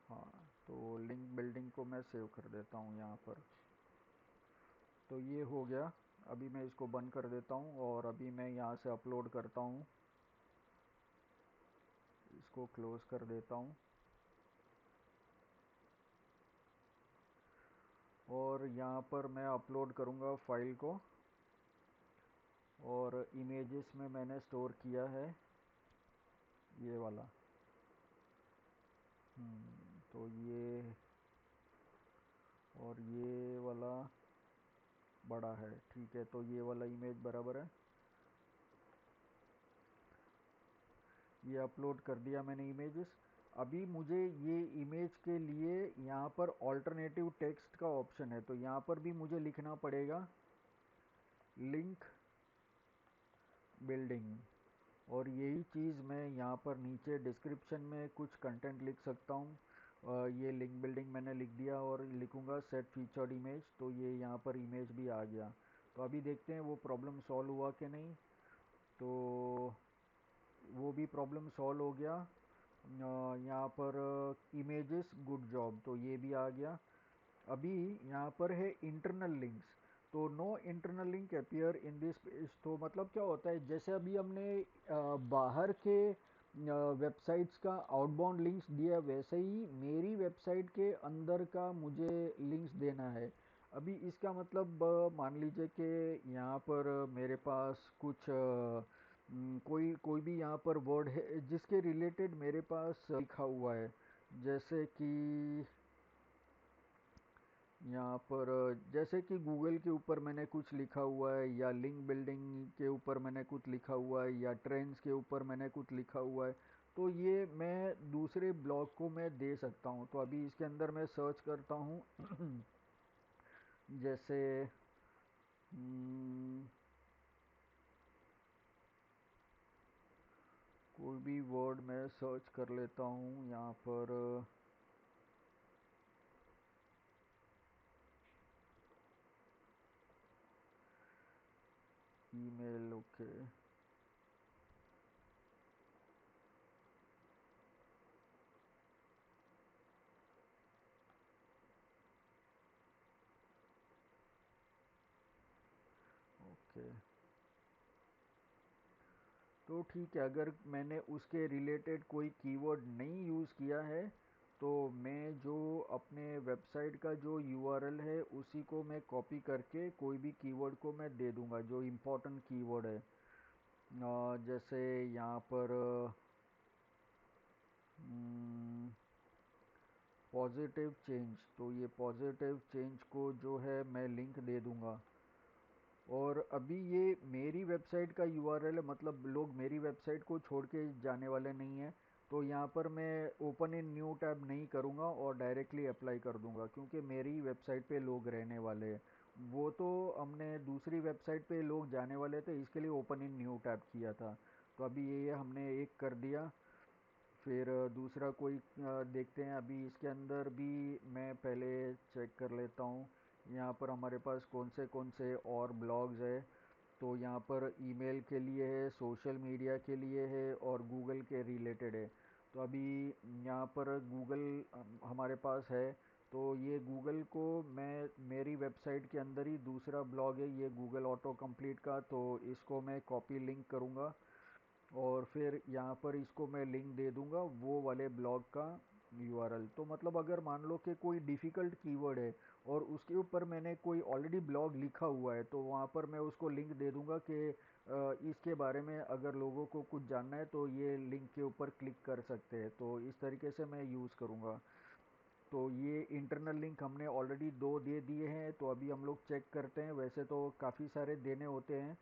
[SPEAKER 1] हाँ, तो लिंक बिल्डिंग को मैं सेव कर देता हूँ यहाँ पर। तो ये हो गया। अभी मैं इसको बंद कर देता हूँ और अभी मैं यहाँ से अपलोड करता हूँ। इसको क्लोज़ कर देता हूँ और यहाँ पर मैं अपलोड करूँगा फाइल को, और इमेजेस में मैंने स्टोर किया है ये वाला। तो ये और ये वाला बड़ा है, ठीक है। तो ये वाला इमेज बराबर है। ये अपलोड कर दिया मैंने इमेजेस। अभी मुझे ये इमेज के लिए यहाँ पर ऑल्टरनेटिव टेक्स्ट का ऑप्शन है, तो यहाँ पर भी मुझे लिखना पड़ेगा लिंक बिल्डिंग, और यही चीज़ मैं यहाँ पर नीचे डिस्क्रिप्शन में कुछ कंटेंट लिख सकता हूँ। ये लिंक बिल्डिंग मैंने लिख दिया और लिखूँगा सेट फीचर्ड इमेज। तो ये यहाँ पर इमेज भी आ गया। तो अभी देखते हैं वो प्रॉब्लम सॉल्व हुआ कि नहीं। तो वो भी प्रॉब्लम सॉल्व हो गया। यहाँ पर इमेजेस गुड जॉब, तो ये भी आ गया। अभी यहाँ पर है इंटरनल लिंक्स, तो no internal link appear in this page. तो मतलब क्या होता है, जैसे अभी हमने बाहर के वेबसाइट्स का आउटबाउंड लिंक्स दिया, वैसे ही मेरी वेबसाइट के अंदर का मुझे लिंक्स देना है। अभी इसका मतलब मान लीजिए कि यहाँ पर मेरे पास कुछ कोई कोई भी यहाँ पर वर्ड है जिसके रिलेटेड मेरे पास लिखा हुआ है, जैसे कि यहाँ पर जैसे कि गूगल के ऊपर मैंने कुछ लिखा हुआ है, या लिंक बिल्डिंग के ऊपर मैंने कुछ लिखा हुआ है, या ट्रेंड्स के ऊपर मैंने कुछ लिखा हुआ है। तो ये मैं दूसरे ब्लॉग को मैं दे सकता हूँ। तो अभी इसके अंदर मैं सर्च करता हूँ जैसे हम्म, कोई भी वर्ड मैं सर्च कर लेता हूँ यहाँ पर। Email, okay. ओके, तो ठीक है, अगर मैंने उसके रिलेटेड कोई कीवर्ड नहीं यूज़ किया है, तो मैं जो अपने वेबसाइट का जो यूआरएल है उसी को मैं कॉपी करके कोई भी कीवर्ड को मैं दे दूंगा जो इम्पोर्टेंट कीवर्ड है। जैसे यहाँ पर पॉजिटिव चेंज, तो ये पॉजिटिव चेंज को जो है मैं लिंक दे दूंगा। और अभी ये मेरी वेबसाइट का यूआरएल है, मतलब लोग मेरी वेबसाइट को छोड़ के जाने वाले नहीं हैं। तो यहाँ पर मैं ओपन इन न्यू टैब नहीं करूँगा और डायरेक्टली अप्लाई कर दूँगा, क्योंकि मेरी वेबसाइट पे लोग रहने वाले हैं। वो तो हमने दूसरी वेबसाइट पे लोग जाने वाले थे, इसके लिए ओपन इन न्यू टैब किया था। तो अभी ये हमने एक कर दिया। फिर दूसरा कोई देखते हैं। अभी इसके अंदर भी मैं पहले चेक कर लेता हूँ यहाँ पर हमारे पास कौन से और ब्लॉग्स है। तो यहाँ पर ईमेल के लिए है, सोशल मीडिया के लिए है, और गूगल के रिलेटेड है। तो अभी यहाँ पर गूगल हमारे पास है। तो ये गूगल को मैं मेरी वेबसाइट के अंदर ही दूसरा ब्लॉग है ये गूगल ऑटो कंप्लीट का, तो इसको मैं कॉपी लिंक करूँगा और फिर यहाँ पर इसको मैं लिंक दे दूँगा वो वाले ब्लॉग का यूआरएल। तो मतलब अगर मान लो कि कोई डिफ़िकल्ट कीवर्ड है और उसके ऊपर मैंने कोई ऑलरेडी ब्लॉग लिखा हुआ है, तो वहाँ पर मैं उसको लिंक दे दूँगा कि इसके बारे में अगर लोगों को कुछ जानना है तो ये लिंक के ऊपर क्लिक कर सकते हैं। तो इस तरीके से मैं यूज़ करूँगा। तो ये इंटरनल लिंक हमने ऑलरेडी 2 दे दिए हैं, तो अभी हम लोग चेक करते हैं। वैसे तो काफ़ी सारे देने होते हैं,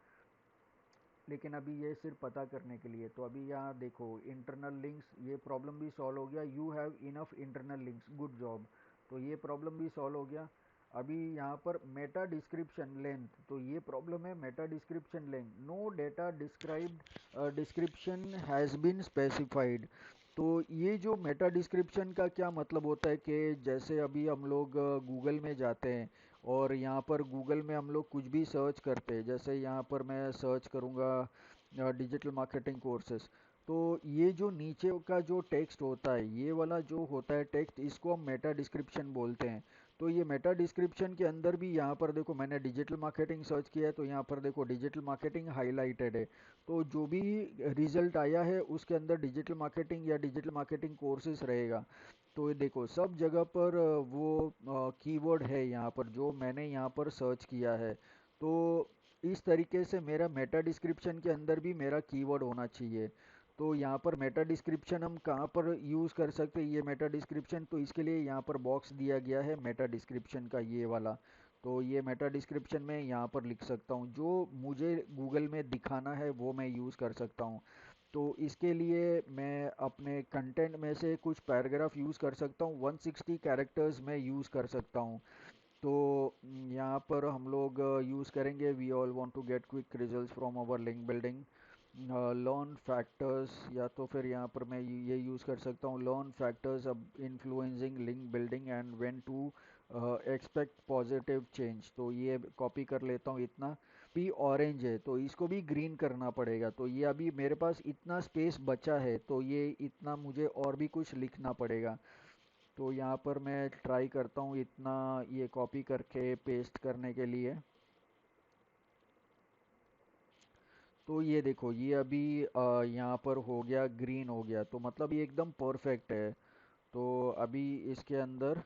[SPEAKER 1] लेकिन अभी ये सिर्फ पता करने के लिए। तो अभी यहाँ देखो इंटरनल लिंक्स, ये प्रॉब्लम भी सॉल्व हो गया। You have enough internal links, good job. तो ये प्रॉब्लम भी सॉल्व हो गया। अभी यहाँ पर मेटा डिस्क्रिप्शन लेंथ, तो ये प्रॉब्लम है meta description length. No data described description has been specified. तो ये जो मेटा डिस्क्रिप्शन का क्या मतलब होता है कि जैसे अभी हम लोग गूगल में जाते हैं और यहाँ पर गूगल में हम लोग कुछ भी सर्च करते हैं। जैसे यहाँ पर मैं सर्च करूँगा डिजिटल मार्केटिंग कोर्सेस, तो ये जो नीचे का जो टेक्स्ट होता है, ये वाला जो होता है टेक्स्ट, इसको हम मेटा डिस्क्रिप्शन बोलते हैं। तो ये मेटा डिस्क्रिप्शन के अंदर भी यहाँ पर देखो मैंने डिजिटल मार्केटिंग सर्च किया है, तो यहाँ पर देखो डिजिटल मार्केटिंग हाईलाइटेड है। तो जो भी रिजल्ट आया है उसके अंदर डिजिटल मार्केटिंग या डिजिटल मार्केटिंग कोर्सेज रहेगा। तो ये देखो सब जगह पर वो कीवर्ड है यहाँ पर जो मैंने यहाँ पर सर्च किया है। तो इस तरीके से मेरा मेटा डिस्क्रिप्शन के अंदर भी मेरा कीवर्ड होना चाहिए। तो यहाँ पर मेटा डिस्क्रिप्शन हम कहाँ पर यूज़ कर सकते हैं, ये मेटा डिस्क्रिप्शन, तो इसके लिए यहाँ पर बॉक्स दिया गया है मेटा डिस्क्रिप्शन का, ये वाला। तो ये मेटा डिस्क्रिप्शन में यहाँ पर लिख सकता हूँ, जो मुझे गूगल में दिखाना है वो मैं यूज़ कर सकता हूँ। तो इसके लिए मैं अपने कंटेंट में से कुछ पैराग्राफ यूज़ कर सकता हूँ, 160 कैरेक्टर्स में यूज़ कर सकता हूँ। तो यहाँ पर हम लोग यूज़ करेंगे, we all want to get quick results from our link building, learn factors, या तो फिर यहाँ पर मैं ये यूज़ कर सकता हूँ, लर्न फैक्टर्स अब influencing link building and when to expect positive change. तो ये कॉपी कर लेता हूँ इतना। भी ऑरेंज है तो इसको भी ग्रीन करना पड़ेगा। तो ये अभी मेरे पास इतना स्पेस बचा है, तो ये इतना मुझे और भी कुछ लिखना पड़ेगा। तो यहाँ पर मैं ट्राई करता हूँ इतना ये कॉपी करके पेस्ट करने के लिए। तो ये देखो ये अभी यहाँ पर हो गया, ग्रीन हो गया, तो मतलब ये एकदम परफेक्ट है। तो अभी इसके अंदर,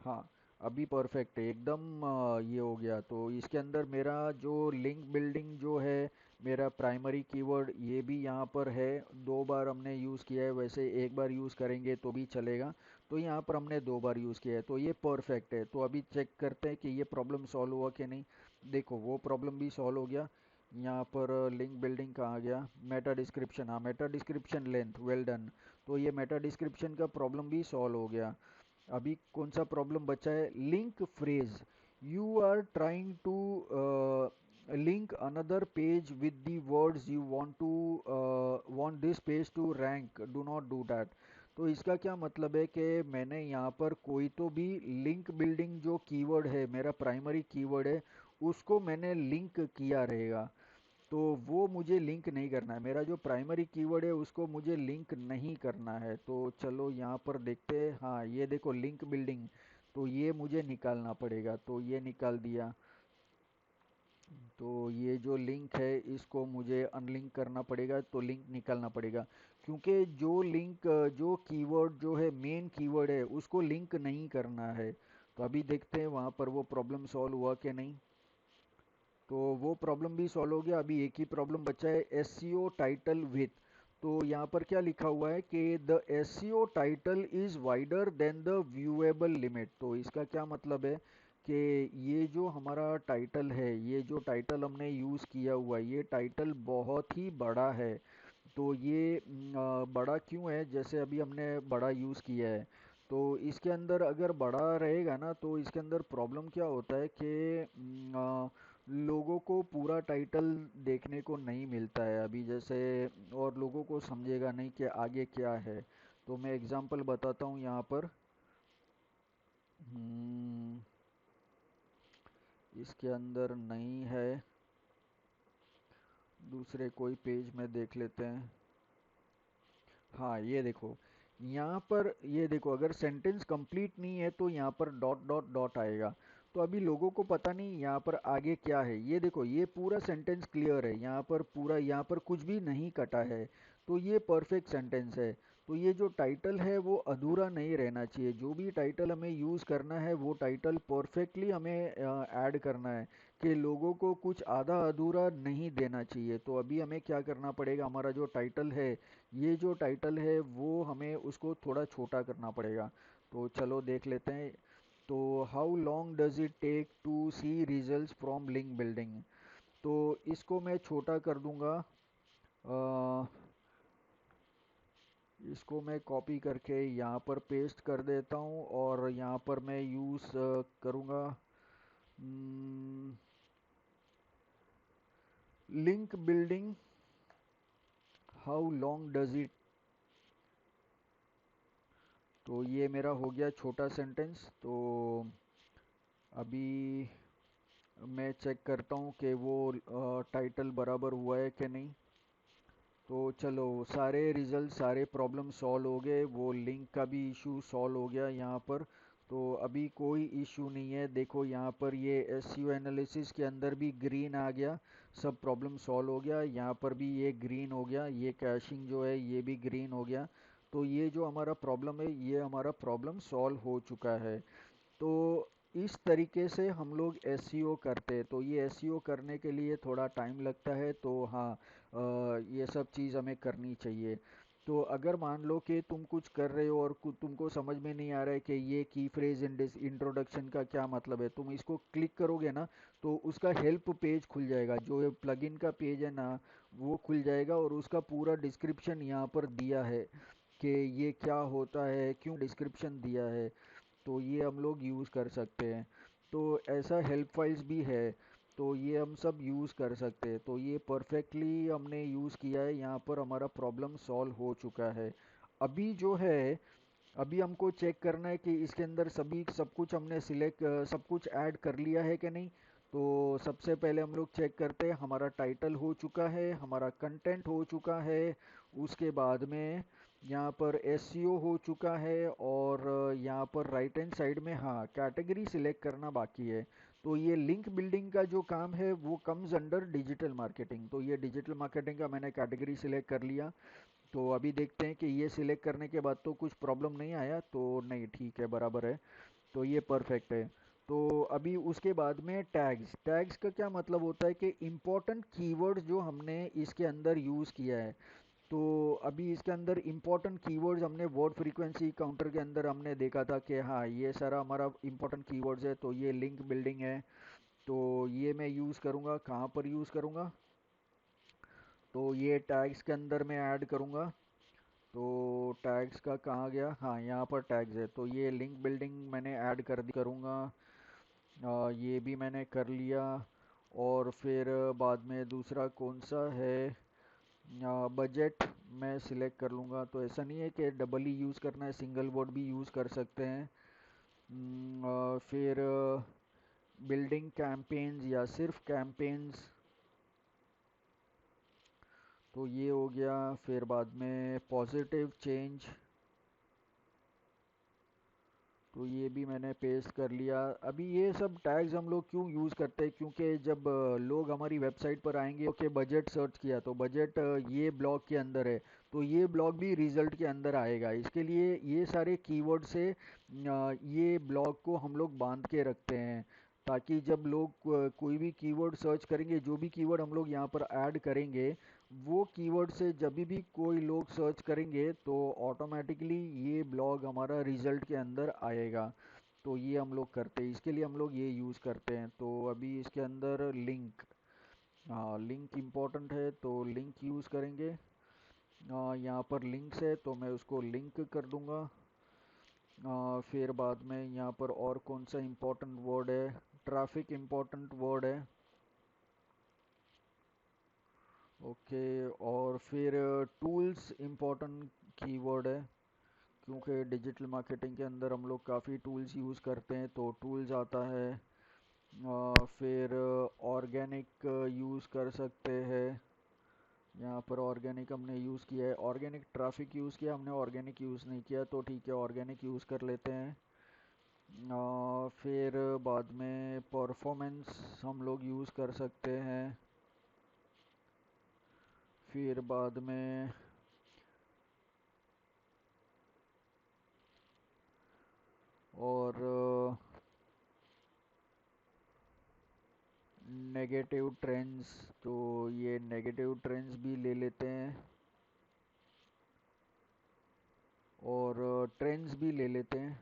[SPEAKER 1] हाँ अभी परफेक्ट है एकदम, ये हो गया। तो इसके अंदर मेरा जो लिंक बिल्डिंग जो है, मेरा प्राइमरी कीवर्ड ये भी यहाँ पर है। 2 बार हमने यूज़ किया है, वैसे एक बार यूज़ करेंगे तो भी चलेगा। तो यहाँ पर हमने 2 बार यूज़ किया है, तो ये परफेक्ट है। तो अभी चेक करते हैं कि ये प्रॉब्लम सॉल्व हुआ कि नहीं। देखो वो प्रॉब्लम भी सॉल्व हो गया। यहाँ पर लिंक बिल्डिंग कहाँ गया, मेटा डिस्क्रिप्शन, हाँ meta description length, well done. तो ये मेटा डिस्क्रिप्शन का प्रॉब्लम भी सॉल्व हो गया। अभी कौन सा प्रॉब्लम बचा है, link phrase. You are trying to link another page with the words you want this page to rank, do not do that. तो इसका क्या मतलब है कि मैंने यहाँ पर कोई तो भी लिंक बिल्डिंग जो कीवर्ड है, मेरा प्राइमरी कीवर्ड है, उसको मैंने लिंक किया रहेगा। तो वो मुझे लिंक नहीं करना है, मेरा जो प्राइमरी कीवर्ड है उसको मुझे लिंक नहीं करना है। तो चलो यहाँ पर देखते हैं, हाँ ये देखो लिंक बिल्डिंग, तो ये मुझे निकालना पड़ेगा। तो ये निकाल दिया। तो ये जो लिंक है इसको मुझे अनलिंक करना पड़ेगा, तो लिंक निकालना पड़ेगा। क्योंकि जो लिंक जो कीवर्ड जो है मेन कीवर्ड है उसको लिंक नहीं करना है। तो अभी देखते हैं वहाँ पर वो प्रॉब्लम सॉल्व हुआ कि नहीं। तो वो प्रॉब्लम भी सॉल्व हो गया। अभी एक ही प्रॉब्लम बचा है, एसईओ टाइटल विथ। तो यहाँ पर क्या लिखा हुआ है कि the SEO title is wider than the viewable limit. तो इसका क्या मतलब है कि ये जो हमारा टाइटल है, ये जो टाइटल हमने यूज़ किया हुआ है, ये टाइटल बहुत ही बड़ा है। तो ये बड़ा क्यों है, जैसे अभी हमने बड़ा यूज़ किया है, तो इसके अंदर अगर बड़ा रहेगा ना, तो इसके अंदर प्रॉब्लम क्या होता है कि लोगों को पूरा टाइटल देखने को नहीं मिलता है अभी जैसे, और लोगों को समझेगा नहीं कि आगे क्या है। तो मैं एग्जांपल बताता हूँ यहाँ पर। हम्म, इसके अंदर नहीं है, दूसरे कोई पेज में देख लेते हैं। हाँ ये देखो यहाँ पर, ये देखो अगर सेंटेंस कंप्लीट नहीं है तो यहाँ पर डॉट डॉट डॉट आएगा। तो अभी लोगों को पता नहीं यहाँ पर आगे क्या है। ये देखो ये पूरा सेंटेंस क्लियर है, यहाँ पर पूरा, यहाँ पर कुछ भी नहीं कटा है। तो ये परफेक्ट सेंटेंस है। तो ये जो टाइटल है वो अधूरा नहीं रहना चाहिए। जो भी टाइटल हमें यूज़ करना है वो टाइटल परफेक्टली हमें ऐड करना है, कि लोगों को कुछ आधा अधूरा नहीं देना चाहिए। तो अभी हमें क्या करना पड़ेगा, हमारा जो टाइटल है, ये जो टाइटल है वो हमें उसको थोड़ा छोटा करना पड़ेगा। तो चलो देख लेते हैं। तो how long does it take to see results from link building, तो इसको मैं छोटा कर दूंगा। अ, इसको मैं कॉपी करके यहाँ पर पेस्ट कर देता हूँ और यहाँ पर मैं यूज़ करूँगा link building, how long does it. तो ये मेरा हो गया छोटा सेंटेंस। तो अभी मैं चेक करता हूँ कि वो टाइटल बराबर हुआ है कि नहीं। तो चलो, सारे रिजल्ट सारे प्रॉब्लम सॉल्व हो गए, वो लिंक का भी इशू सॉल्व हो गया यहाँ पर। तो अभी कोई इशू नहीं है। देखो यहाँ पर ये एसईओ एनालिसिस के अंदर भी ग्रीन आ गया, सब प्रॉब्लम सॉल्व हो गया। यहाँ पर भी ये ग्रीन हो गया, ये कैशिंग जो है ये भी ग्रीन हो गया। तो ये जो हमारा प्रॉब्लम है ये हमारा प्रॉब्लम सॉल्व हो चुका है। तो इस तरीके से हम लोग एसईओ करते हैं। तो ये एसईओ करने के लिए थोड़ा टाइम लगता है, तो हाँ, ये सब चीज़ हमें करनी चाहिए। तो अगर मान लो कि तुम कुछ कर रहे हो और तुमको समझ में नहीं आ रहा है कि ये की फ्रेज इंट्रोडक्शन का क्या मतलब है, तुम इसको क्लिक करोगे ना तो उसका हेल्प पेज खुल जाएगा, जो प्लगइन का पेज है ना वो खुल जाएगा, और उसका पूरा डिस्क्रिप्शन यहाँ पर दिया है कि ये क्या होता है, क्यों डिस्क्रिप्शन दिया है। तो ये हम लोग यूज़ कर सकते हैं। तो ऐसा हेल्प फाइल्स भी है, तो ये हम सब यूज़ कर सकते हैं। तो ये परफेक्टली हमने यूज़ किया है, यहाँ पर हमारा प्रॉब्लम सॉल्व हो चुका है। अभी जो है, अभी हमको चेक करना है कि इसके अंदर सभी सब कुछ हमने सिलेक्ट सब कुछ ऐड कर लिया है कि नहीं। तो सबसे पहले हम लोग चेक करते हैं, हमारा टाइटल हो चुका है, हमारा कंटेंट हो चुका है, उसके बाद में यहाँ पर एसईओ हो चुका है, और यहाँ पर राइट हैंड साइड में हाँ कैटेगरी सिलेक्ट करना बाकी है। तो ये लिंक बिल्डिंग का जो काम है वो कम्स अंडर डिजिटल मार्केटिंग। तो ये डिजिटल मार्केटिंग का मैंने कैटेगरी सिलेक्ट कर लिया। तो अभी देखते हैं कि ये सिलेक्ट करने के बाद तो कुछ प्रॉब्लम नहीं आया, तो नहीं ठीक है बराबर है, तो ये परफेक्ट है। तो अभी उसके बाद में टैग्स, टैग्स का क्या मतलब होता है कि इम्पोर्टेंट कीवर्ड्स जो हमने इसके अंदर यूज़ किया है। तो अभी इसके अंदर इम्पोर्टेंट कीवर्ड्स हमने वर्ड फ्रीक्वेंसी काउंटर के अंदर हमने देखा था कि हाँ ये सारा हमारा इम्पोर्टेंट कीवर्ड्स है। तो ये लिंक बिल्डिंग है, तो ये मैं यूज़ करूँगा, कहाँ पर यूज़ करूँगा, तो ये टैग्स के अंदर मैं ऐड करूँगा। तो टैग्स का कहाँ गया, हाँ यहाँ पर टैग्स है। तो ये लिंक बिल्डिंग मैंने ऐड कर दी करूँगा, ये भी मैंने कर लिया। और फिर बाद में दूसरा कौन सा है, बजट मैं सिलेक्ट कर लूँगा। तो ऐसा नहीं है कि डबल ही यूज़ करना है, सिंगल वर्ड भी यूज़ कर सकते हैं। फिर बिल्डिंग कैंपेन्स या सिर्फ कैंपेन्स, तो ये हो गया। फिर बाद में पॉजिटिव चेंज, तो ये भी मैंने पेस्ट कर लिया। अभी ये सब टैग्स हम लोग क्यों यूज़ करते हैं, क्योंकि जब लोग हमारी वेबसाइट पर आएंगे ओके बजट सर्च किया तो बजट ये ब्लॉग के अंदर है, तो ये ब्लॉग भी रिजल्ट के अंदर आएगा। इसके लिए ये सारे कीवर्ड से ये ब्लॉग को हम लोग बांध के रखते हैं, ताकि जब लोग कोई भी कीवर्ड सर्च करेंगे, जो भी कीवर्ड हम लोग यहाँ पर ऐड करेंगे, वो कीवर्ड से जब भी कोई लोग सर्च करेंगे तो ऑटोमेटिकली ये ब्लॉग हमारा रिजल्ट के अंदर आएगा। तो ये हम लोग करते हैं, इसके लिए हम लोग ये यूज़ करते हैं। तो अभी इसके अंदर लिंक, हाँ लिंक इम्पोर्टेंट है तो लिंक यूज़ करेंगे। यहाँ पर लिंक्स है तो मैं उसको लिंक कर दूँगा। फिर बाद में यहाँ पर और कौन सा इम्पोर्टेंट वर्ड है, ट्रैफिक इम्पोर्टेंट वर्ड है, ओके। और फिर टूल्स इम्पोर्टेंट कीवर्ड है, क्योंकि डिजिटल मार्केटिंग के अंदर हम लोग काफ़ी टूल्स यूज़ करते हैं, तो टूल्स आता है। फिर ऑर्गेनिक यूज़ कर सकते हैं, यहाँ पर ऑर्गेनिक हमने यूज़ किया है, ऑर्गेनिक ट्रैफिक यूज़ किया हमने, ऑर्गेनिक यूज़ नहीं किया, तो ठीक है ऑर्गेनिक यूज़ कर लेते हैं। फिर बाद में परफॉर्मेंस हम लोग यूज़ कर सकते हैं। फिर बाद में और नेगेटिव ट्रेंड्स, तो ये नेगेटिव ट्रेंड्स भी ले लेते हैं और ट्रेंड्स भी ले लेते हैं।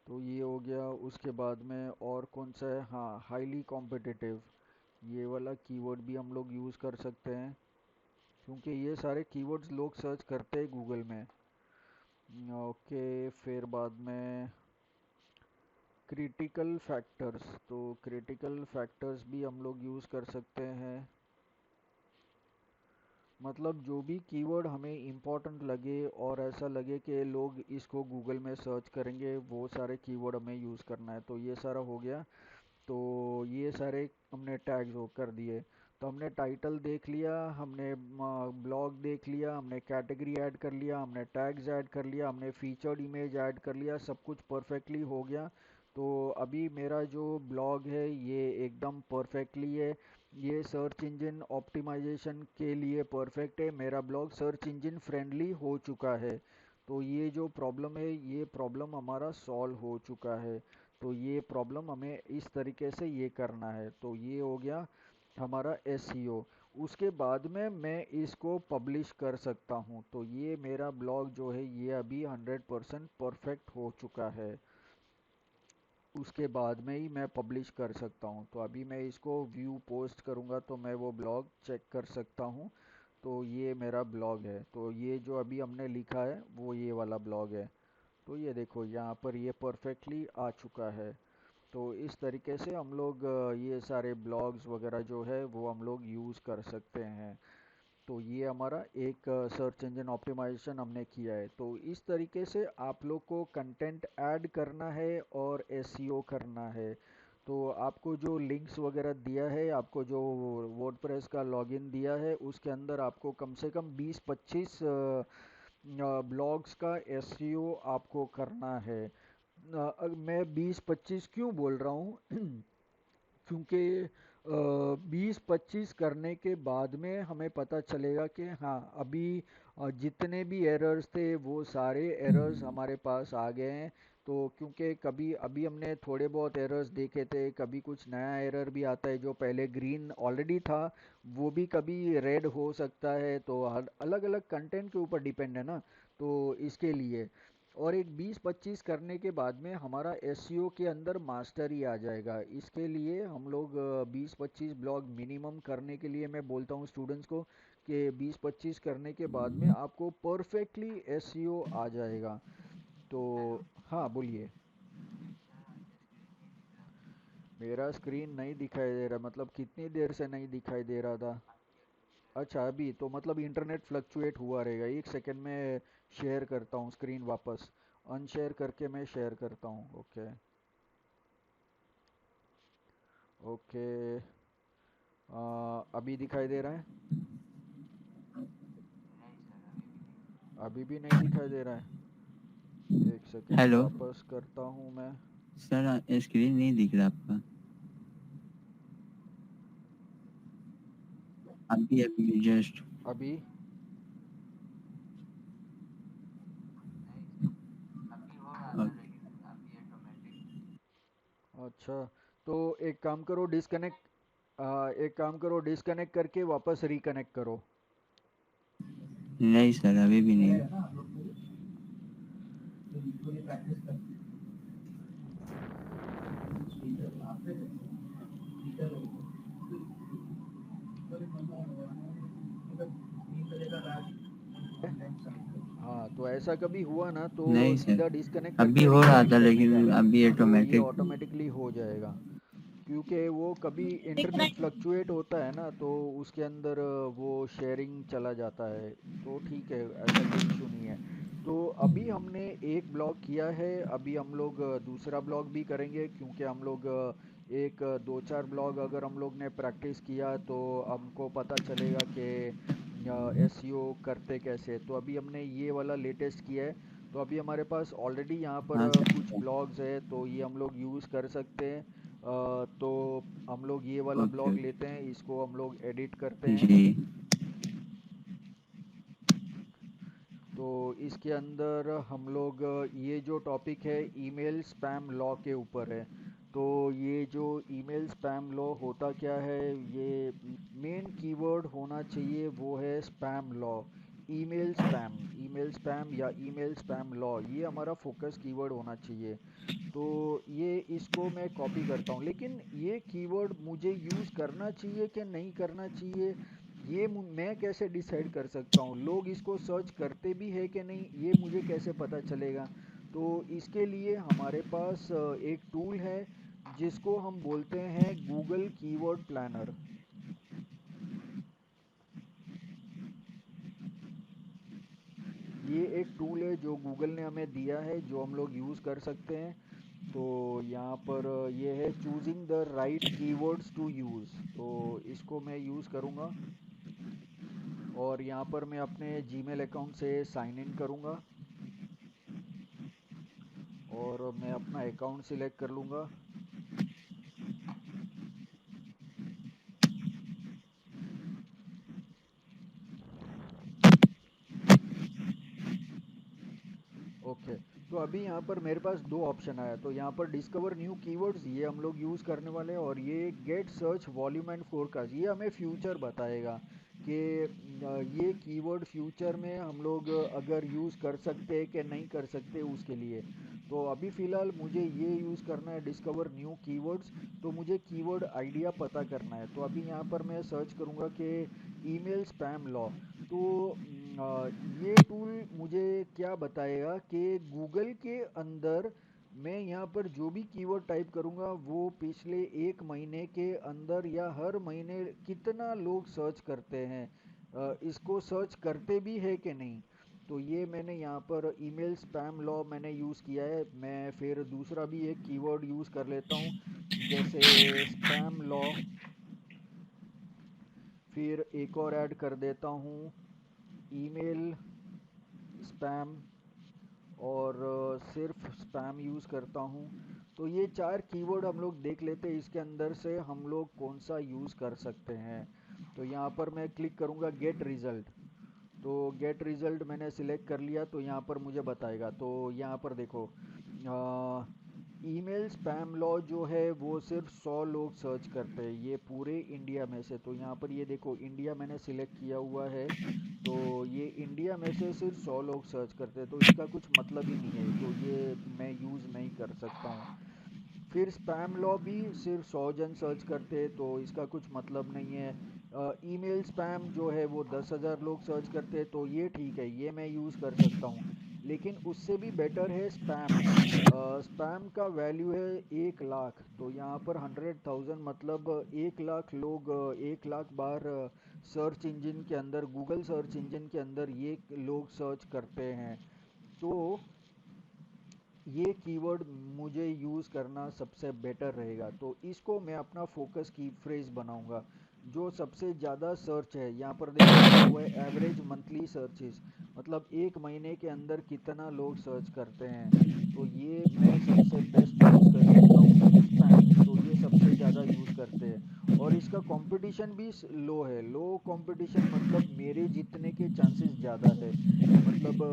[SPEAKER 1] तो ये हो गया। उसके बाद में और कौन सा है, हाँ, हाईली कॉम्पिटिटिव, ये वाला कीवर्ड भी हम लोग यूज़ कर सकते हैं क्योंकि ये सारे कीवर्ड्स लोग सर्च करते हैं गूगल में। ओके, फिर बाद में क्रिटिकल फैक्टर्स, तो क्रिटिकल फैक्टर्स भी हम लोग यूज़ कर सकते हैं। मतलब जो भी कीवर्ड हमें इम्पोर्टेंट लगे और ऐसा लगे कि लोग इसको गूगल में सर्च करेंगे, वो सारे कीवर्ड हमें यूज़ करना है। तो ये सारा हो गया। तो ये सारे हमने टैग्स वो कर दिए। तो हमने टाइटल देख लिया, हमने ब्लॉग देख लिया, हमने कैटेगरी ऐड कर लिया, हमने टैग्स ऐड कर लिया, हमने फीचर्ड इमेज ऐड कर लिया, सब कुछ परफेक्टली हो गया। तो अभी मेरा जो ब्लॉग है ये एकदम परफेक्टली है। ये सर्च इंजन ऑप्टिमाइजेशन के लिए परफेक्ट है। मेरा ब्लॉग सर्च इंजन फ्रेंडली हो चुका है। तो ये जो प्रॉब्लम है, ये प्रॉब्लम हमारा सॉल्व हो चुका है। तो ये प्रॉब्लम हमें इस तरीके से ये करना है। तो ये हो गया हमारा एसईओ। उसके बाद में मैं इसको पब्लिश कर सकता हूँ। तो ये मेरा ब्लॉग जो है ये अभी 100% परफेक्ट हो चुका है। उसके बाद में ही मैं पब्लिश कर सकता हूँ। तो अभी मैं इसको व्यू पोस्ट करूँगा तो मैं वो ब्लॉग चेक कर सकता हूँ। तो ये मेरा ब्लॉग है। तो ये जो अभी हमने लिखा है वो ये वाला ब्लॉग है। तो ये देखो यहाँ पर ये परफेक्टली आ चुका है। तो इस तरीके से हम लोग ये सारे ब्लॉग्स वगैरह जो है वो हम लोग यूज़ कर सकते हैं। तो ये हमारा एक सर्च इंजन ऑप्टिमाइजेशन हमने किया है। तो इस तरीके से आप लोग को कंटेंट ऐड करना है और एसईओ करना है। तो आपको जो लिंक्स वगैरह दिया है, आपको जो वर्डप्रेस का लॉगिन दिया है, उसके अंदर आपको कम से कम 20-25 ब्लॉग्स का एसईओ आपको करना है। मैं 20-25 क्यों बोल रहा हूँ क्योंकि 20-25 करने के बाद में हमें पता चलेगा कि हाँ अभी जितने भी एरर्स थे वो सारे एरर्स हमारे पास आ गए हैं। तो क्योंकि कभी अभी हमने थोड़े बहुत एरर्स देखे थे, कभी कुछ नया एरर भी आता है, जो पहले ग्रीन ऑलरेडी था वो भी कभी रेड हो सकता है। तो अलग अलग कंटेंट के ऊपर डिपेंड है ना। तो इसके लिए और एक 20-25 करने के बाद में हमारा एसईओ के अंदर मास्टरी आ जाएगा। इसके लिए हम लोग 20-25 ब्लॉग मिनिमम करने के लिए मैं बोलता हूँ स्टूडेंट्स को कि 20-25 करने के बाद में आपको परफेक्टली एसईओ आ जाएगा। तो हाँ, बोलिए। मेरा स्क्रीन नहीं दिखाई दे रहा, मतलब कितनी देर से नहीं दिखाई दे रहा था? अच्छा, अभी तो मतलब इंटरनेट फ्लक्चुएट हुआ रहेगा। एक सेकंड में शेयर करता हूँ स्क्रीन वापस, अनशेयर करके मैं शेयर करता हूँ। ओके। ओके। अभी दिखाई दे रहा है? अभी भी नहीं दिखाई दे रहा है? एक सेकंड
[SPEAKER 4] हेलो
[SPEAKER 1] वापस करता हूँ मैं।
[SPEAKER 4] सर, स्क्रीन नहीं दिख रहा आपका। अभी अभी जस्ट।
[SPEAKER 1] अभी अच्छा, तो एक काम करो, डिस्कनेक्ट करके वापस रिकनेक्ट करो।
[SPEAKER 4] नहीं सर, अभी भी नहीं।
[SPEAKER 1] हाँ, तो ऐसा कभी हुआ ना तो
[SPEAKER 4] नहीं सर,
[SPEAKER 1] सीधा डिस्कनेक्ट
[SPEAKER 4] अभी
[SPEAKER 1] करके
[SPEAKER 4] हो रहा
[SPEAKER 1] रिकनेक्ट
[SPEAKER 4] था
[SPEAKER 1] करने का।
[SPEAKER 4] लेकिन अभी
[SPEAKER 1] तो ये
[SPEAKER 4] ऑटोमेटिक।
[SPEAKER 1] ऑटोमेटिकली हो जाएगा क्योंकि वो कभी
[SPEAKER 2] दिख रहा
[SPEAKER 1] इंटरनेट फ्लक्चुएट होता है ना, तो उसके अंदर वो शेयरिंग चला जाता है। तो ठीक है, ऐसा कोई इशू नहीं है। तो अभी हमने एक ब्लॉग किया है, अभी हम लोग दूसरा ब्लॉग भी करेंगे क्योंकि हम लोग एक 2-4 ब्लॉग अगर हम लोग ने प्रैक्टिस किया तो हमको पता चलेगा कि एसईओ करते कैसे। तो अभी हमने ये वाला लेटेस्ट किया है। तो अभी हमारे पास ऑलरेडी यहाँ पर
[SPEAKER 4] हाँ
[SPEAKER 1] कुछ
[SPEAKER 4] सर।
[SPEAKER 1] ब्लॉग्स है, तो ये हम लोग यूज़ कर सकते हैं। तो हम लोग ये वाला
[SPEAKER 4] ओके
[SPEAKER 1] ब्लॉग
[SPEAKER 4] ओके।
[SPEAKER 1] लेते हैं, इसको हम लोग एडिट करते हैं।
[SPEAKER 4] जी।
[SPEAKER 1] तो इसके अंदर हम लोग ये जो टॉपिक है ईमेल स्पैम लॉ के ऊपर है। तो ये जो ईमेल स्पैम लॉ होता क्या है, ये मेन कीवर्ड होना चाहिए वो है स्पैम लॉ। ईमेल स्पैम या ईमेल स्पैम लॉ, ये हमारा फोकस कीवर्ड होना चाहिए। तो ये इसको मैं कॉपी करता हूँ, लेकिन ये कीवर्ड मुझे यूज़ करना चाहिए कि नहीं करना चाहिए, ये मैं कैसे डिसाइड कर सकता हूँ? लोग इसको सर्च करते भी है कि नहीं, ये मुझे कैसे पता चलेगा? तो इसके लिए हमारे पास एक टूल है जिसको हम बोलते हैं गूगल कीवर्ड प्लानर। ये एक टूल है जो गूगल ने हमें दिया है, जो हम लोग यूज़ कर सकते हैं। तो यहाँ पर ये है choosing the right keywords to use, तो इसको मैं यूज़ करूँगा। और यहाँ पर मैं अपने जीमेल अकाउंट से साइन इन करूँगा और मैं अपना अकाउंट सिलेक्ट कर लूँगा। ओके, तो अभी यहाँ पर मेरे पास दो ऑप्शन आया। तो यहाँ पर डिस्कवर न्यू कीवर्ड्स, ये हम लोग यूज़ करने वाले हैं, और ये get search volume and forecast, ये हमें फ्यूचर बताएगा कि ये कीवर्ड फ्यूचर में हम लोग अगर यूज़ कर सकते हैं कि नहीं कर सकते उसके लिए। तो अभी फ़िलहाल मुझे ये यूज़ करना है डिस्कवर न्यू कीवर्ड्स। तो मुझे कीवर्ड आइडिया पता करना है। तो अभी यहाँ पर मैं सर्च करूँगा कि ईमेल स्पैम लॉ। तो ये टूल मुझे क्या बताएगा कि गूगल के अंदर मैं यहाँ पर जो भी कीवर्ड टाइप करूँगा वो पिछले एक महीने के अंदर या हर महीने कितना लोग सर्च करते हैं, इसको सर्च करते भी है कि नहीं। तो ये मैंने यहाँ पर ईमेल स्पैम लॉ मैंने यूज़ किया है। मैं फिर दूसरा भी एक कीवर्ड यूज़ कर लेता हूँ, जैसे स्पैम लॉ। फिर एक और ऐड कर देता हूँ ईमेल स्पैम, और सिर्फ स्पैम यूज़ करता हूँ। तो ये चार कीवर्ड हम लोग देख लेते हैं, इसके अंदर से हम लोग कौन सा यूज़ कर सकते हैं। तो यहाँ पर मैं क्लिक करूँगा गेट रिज़ल्ट। तो गेट रिज़ल्ट मैंने सिलेक्ट कर लिया, तो यहाँ पर मुझे बताएगा। तो यहाँ पर देखो, ईमेल स्पैम लॉ जो है वो सिर्फ 100 लोग सर्च करते हैं, ये पूरे इंडिया में से। तो यहाँ पर ये देखो, इंडिया मैंने सिलेक्ट किया हुआ है, तो ये इंडिया में से सिर्फ 100 लोग सर्च करते हैं, तो इसका कुछ मतलब ही नहीं है, तो ये मैं यूज़ नहीं कर सकता हूँ। फिर स्पैम लॉ भी सिर्फ 100 जन सर्च करते हैं, तो इसका कुछ मतलब नहीं है। ईमेल स्पैम जो है वो 10,000 लोग सर्च करते हैं, तो ये ठीक है, ये मैं यूज़ कर सकता हूँ। लेकिन उससे भी बेटर है स्पैम। स्पैम का वैल्यू है 1 लाख। तो यहाँ पर 100,000 मतलब 1 लाख लोग 1 लाख बार सर्च इंजन के अंदर, गूगल सर्च इंजन के अंदर ये लोग सर्च करते हैं। तो ये कीवर्ड मुझे यूज़ करना सबसे बेटर रहेगा। तो इसको मैं अपना फोकस की फ्रेज बनाऊंगा, जो सबसे ज़्यादा सर्च है। यहाँ पर देखिए वो है एवरेज मंथली सर्चेस, मतलब एक महीने के अंदर कितना लोग सर्च करते हैं। तो ये मैं सबसे बेस्ट यूज़ कर सकता हूँ स्पैम, तो ये सबसे ज़्यादा यूज़ करते हैं। और इसका कंपटीशन भी लो है। लो कंपटीशन मतलब मेरे जीतने के चांसेस ज़्यादा है, मतलब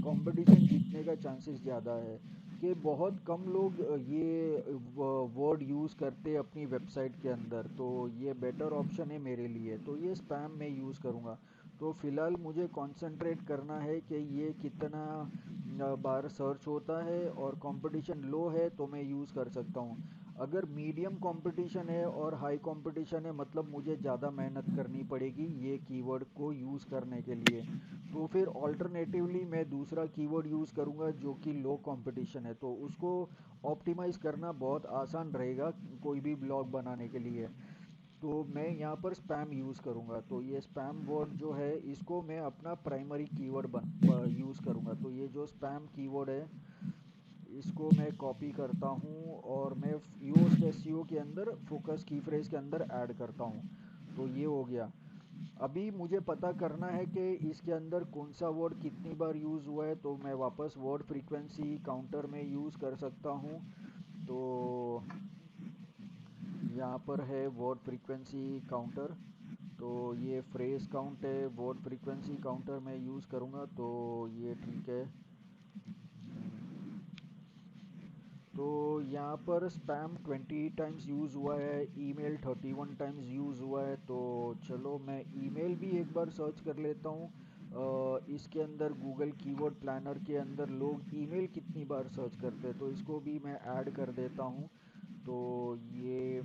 [SPEAKER 1] कंपटीशन जीतने का चांसेस ज़्यादा है कि बहुत कम लोग ये वर्ड यूज़ करते हैं अपनी वेबसाइट के अंदर। तो ये बेटर ऑप्शन है मेरे लिए, तो ये स्पैम में यूज़ करूँगा। तो फ़िलहाल मुझे कंसंट्रेट करना है कि ये कितना बार सर्च होता है, और कंपटीशन लो है तो मैं यूज़ कर सकता हूँ। अगर मीडियम कंपटीशन है और हाई कंपटीशन है, मतलब मुझे ज़्यादा मेहनत करनी पड़ेगी ये कीवर्ड को यूज़ करने के लिए। तो फिर ऑल्टरनेटिवली मैं दूसरा कीवर्ड यूज़ करूँगा जो कि लो कंपटीशन है, तो उसको ऑप्टिमाइज़ करना बहुत आसान रहेगा कोई भी ब्लॉग बनाने के लिए। तो मैं यहाँ पर स्पैम यूज़ करूँगा। तो ये स्पैम वर्ड जो है इसको मैं अपना प्राइमरी कीवर्ड यूज़ करूँगा। तो ये जो स्पैम कीवर्ड है इसको मैं कॉपी करता हूँ और मैं योस्ट एसईओ के अंदर फोकस की फ्रेज के अंदर ऐड करता हूँ। तो ये हो गया। अभी मुझे पता करना है कि इसके अंदर कौन सा वर्ड कितनी बार यूज़ हुआ है, तो मैं वापस वर्ड फ्रीक्वेंसी काउंटर में यूज़ कर सकता हूँ। तो यहाँ पर है वर्ड फ्रीक्वेंसी काउंटर, तो ये फ्रेज काउंट है, वर्ड फ्रीक्वेंसी काउंटर मैं यूज़ करूँगा, तो ये ठीक है। तो यहाँ पर स्पैम 20 टाइम्स यूज़ हुआ है, ईमेल 31 टाइम्स यूज़ हुआ है। तो चलो मैं ईमेल भी एक बार सर्च कर लेता हूँ। इसके अंदर गूगल कीवर्ड प्लानर के अंदर लोग ईमेल कितनी बार सर्च करते हैं, तो इसको भी मैं ऐड कर देता हूँ। तो ये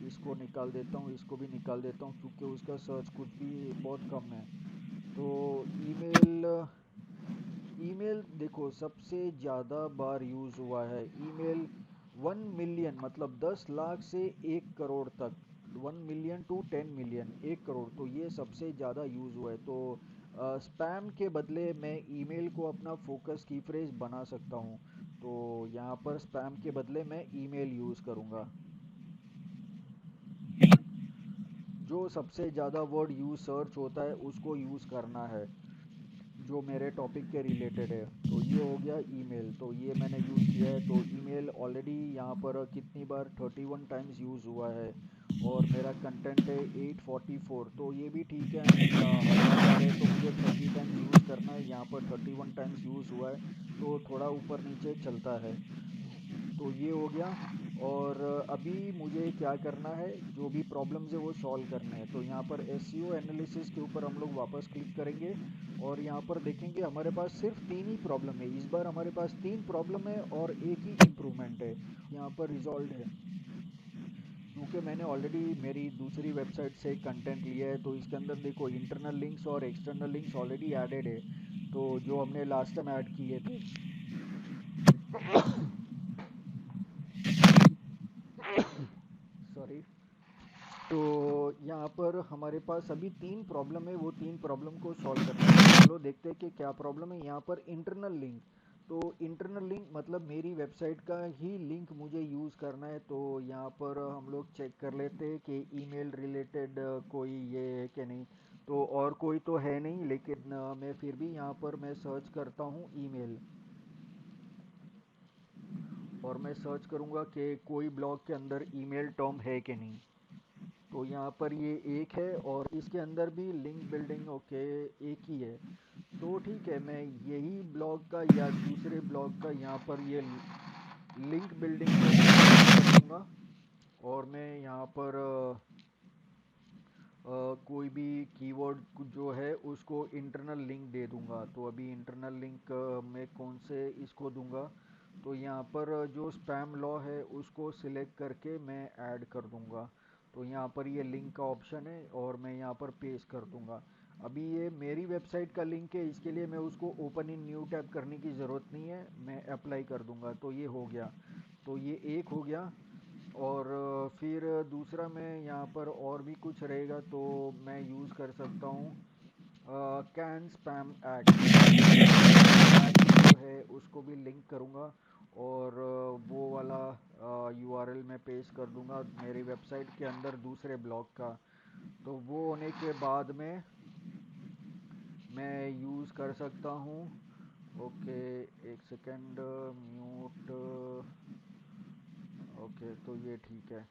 [SPEAKER 1] इसको निकाल देता हूँ, इसको भी निकाल देता हूँ, क्योंकि उसका सर्च कुछ भी बहुत कम है। तो ईमेल ईमेल देखो सबसे ज़्यादा बार यूज़ हुआ है ईमेल। 1 मिलियन मतलब 10 लाख से 1 करोड़ तक, 1 मिलियन टू 10 मिलियन, 1 करोड़, तो ये सबसे ज़्यादा यूज़ हुआ है। तो स्पैम के बदले मैं ईमेल को अपना फोकस की फ्रेज बना सकता हूँ। तो यहाँ पर स्पैम के बदले मैं ईमेल यूज़ करूँगा। जो सबसे ज़्यादा वर्ड यूज़ सर्च होता है उसको यूज़ करना है, जो मेरे टॉपिक के रिलेटेड है। तो ये हो गया ईमेल, तो ये मैंने यूज़ किया है। तो ईमेल ऑलरेडी यहाँ पर कितनी बार 31 टाइम्स यूज़ हुआ है, और मेरा कंटेंट है 844, तो ये भी ठीक है। 1000 है तो मुझे 30 टाइम्स यूज़ करना है, यहाँ पर 31 टाइम्स यूज़ हुआ है, तो थोड़ा ऊपर नीचे चलता है। तो ये हो गया। और अभी मुझे क्या करना है, जो भी प्रॉब्लम्स है वो सॉल्व करने हैं। तो यहाँ पर एसईओ एनालिसिस के ऊपर हम लोग वापस क्लिक करेंगे, और यहाँ पर देखेंगे हमारे पास सिर्फ 3 ही प्रॉब्लम है। इस बार हमारे पास 3 प्रॉब्लम है और एक ही इम्प्रूवमेंट है। यहाँ पर रिजॉल्व है, क्योंकि मैंने ऑलरेडी मेरी दूसरी वेबसाइट से कंटेंट लिया है। तो इसके अंदर देखो इंटरनल लिंक्स और एक्सटर्नल लिंक्स ऑलरेडी एडेड है, तो जो हमने लास्ट टाइम ऐड किए थे। सॉरी। तो यहाँ पर हमारे पास अभी 3 प्रॉब्लम है, वो 3 प्रॉब्लम को सॉल्व करना है। चलो देखते हैं कि क्या प्रॉब्लम है। यहाँ पर इंटरनल लिंक, तो इंटरनल लिंक मतलब मेरी वेबसाइट का ही लिंक मुझे यूज़ करना है। तो यहाँ पर हम लोग चेक कर लेते हैं कि ईमेल रिलेटेड कोई ये है कि नहीं। तो और कोई तो है नहीं, लेकिन मैं फिर भी यहाँ पर मैं सर्च करता हूँ ईमेल, और मैं सर्च करूँगा कि कोई ब्लॉग के अंदर ईमेल टर्म है कि नहीं। तो यहाँ पर ये एक है, और इसके अंदर भी लिंक बिल्डिंग ओके एक ही है। तो ठीक है, मैं यही ब्लॉग का या दूसरे ब्लॉग का यहाँ पर ये लिंक बिल्डिंग कर दूँगा, और मैं यहाँ पर कोई भी कीवर्ड जो है उसको इंटरनल लिंक दे दूँगा। तो अभी इंटरनल लिंक मैं कौन से इसको दूँगा, तो यहाँ पर जो स्पैम लॉ है उसको सिलेक्ट करके मैं ऐड कर दूँगा। तो यहाँ पर ये लिंक का ऑप्शन है, और मैं यहाँ पर पेस्ट कर दूँगा। अभी ये मेरी वेबसाइट का लिंक है, इसके लिए मैं उसको ओपन इन न्यू टैब करने की ज़रूरत नहीं है, मैं अप्लाई कर दूँगा। तो ये हो गया, तो ये एक हो गया। और फिर दूसरा मैं यहाँ पर और भी कुछ रहेगा तो मैं यूज़ कर सकता हूँ कैन स्पैम एक्ट जो है उसको भी लिंक करूँगा, और वो वाला यूआरएल मैं पेस्ट कर दूँगा मेरी वेबसाइट के अंदर दूसरे ब्लॉग का। तो वो होने के बाद में मैं यूज़ कर सकता हूँ। ओके, एक सेकेंड, म्यूट। ओके, तो ये ठीक है,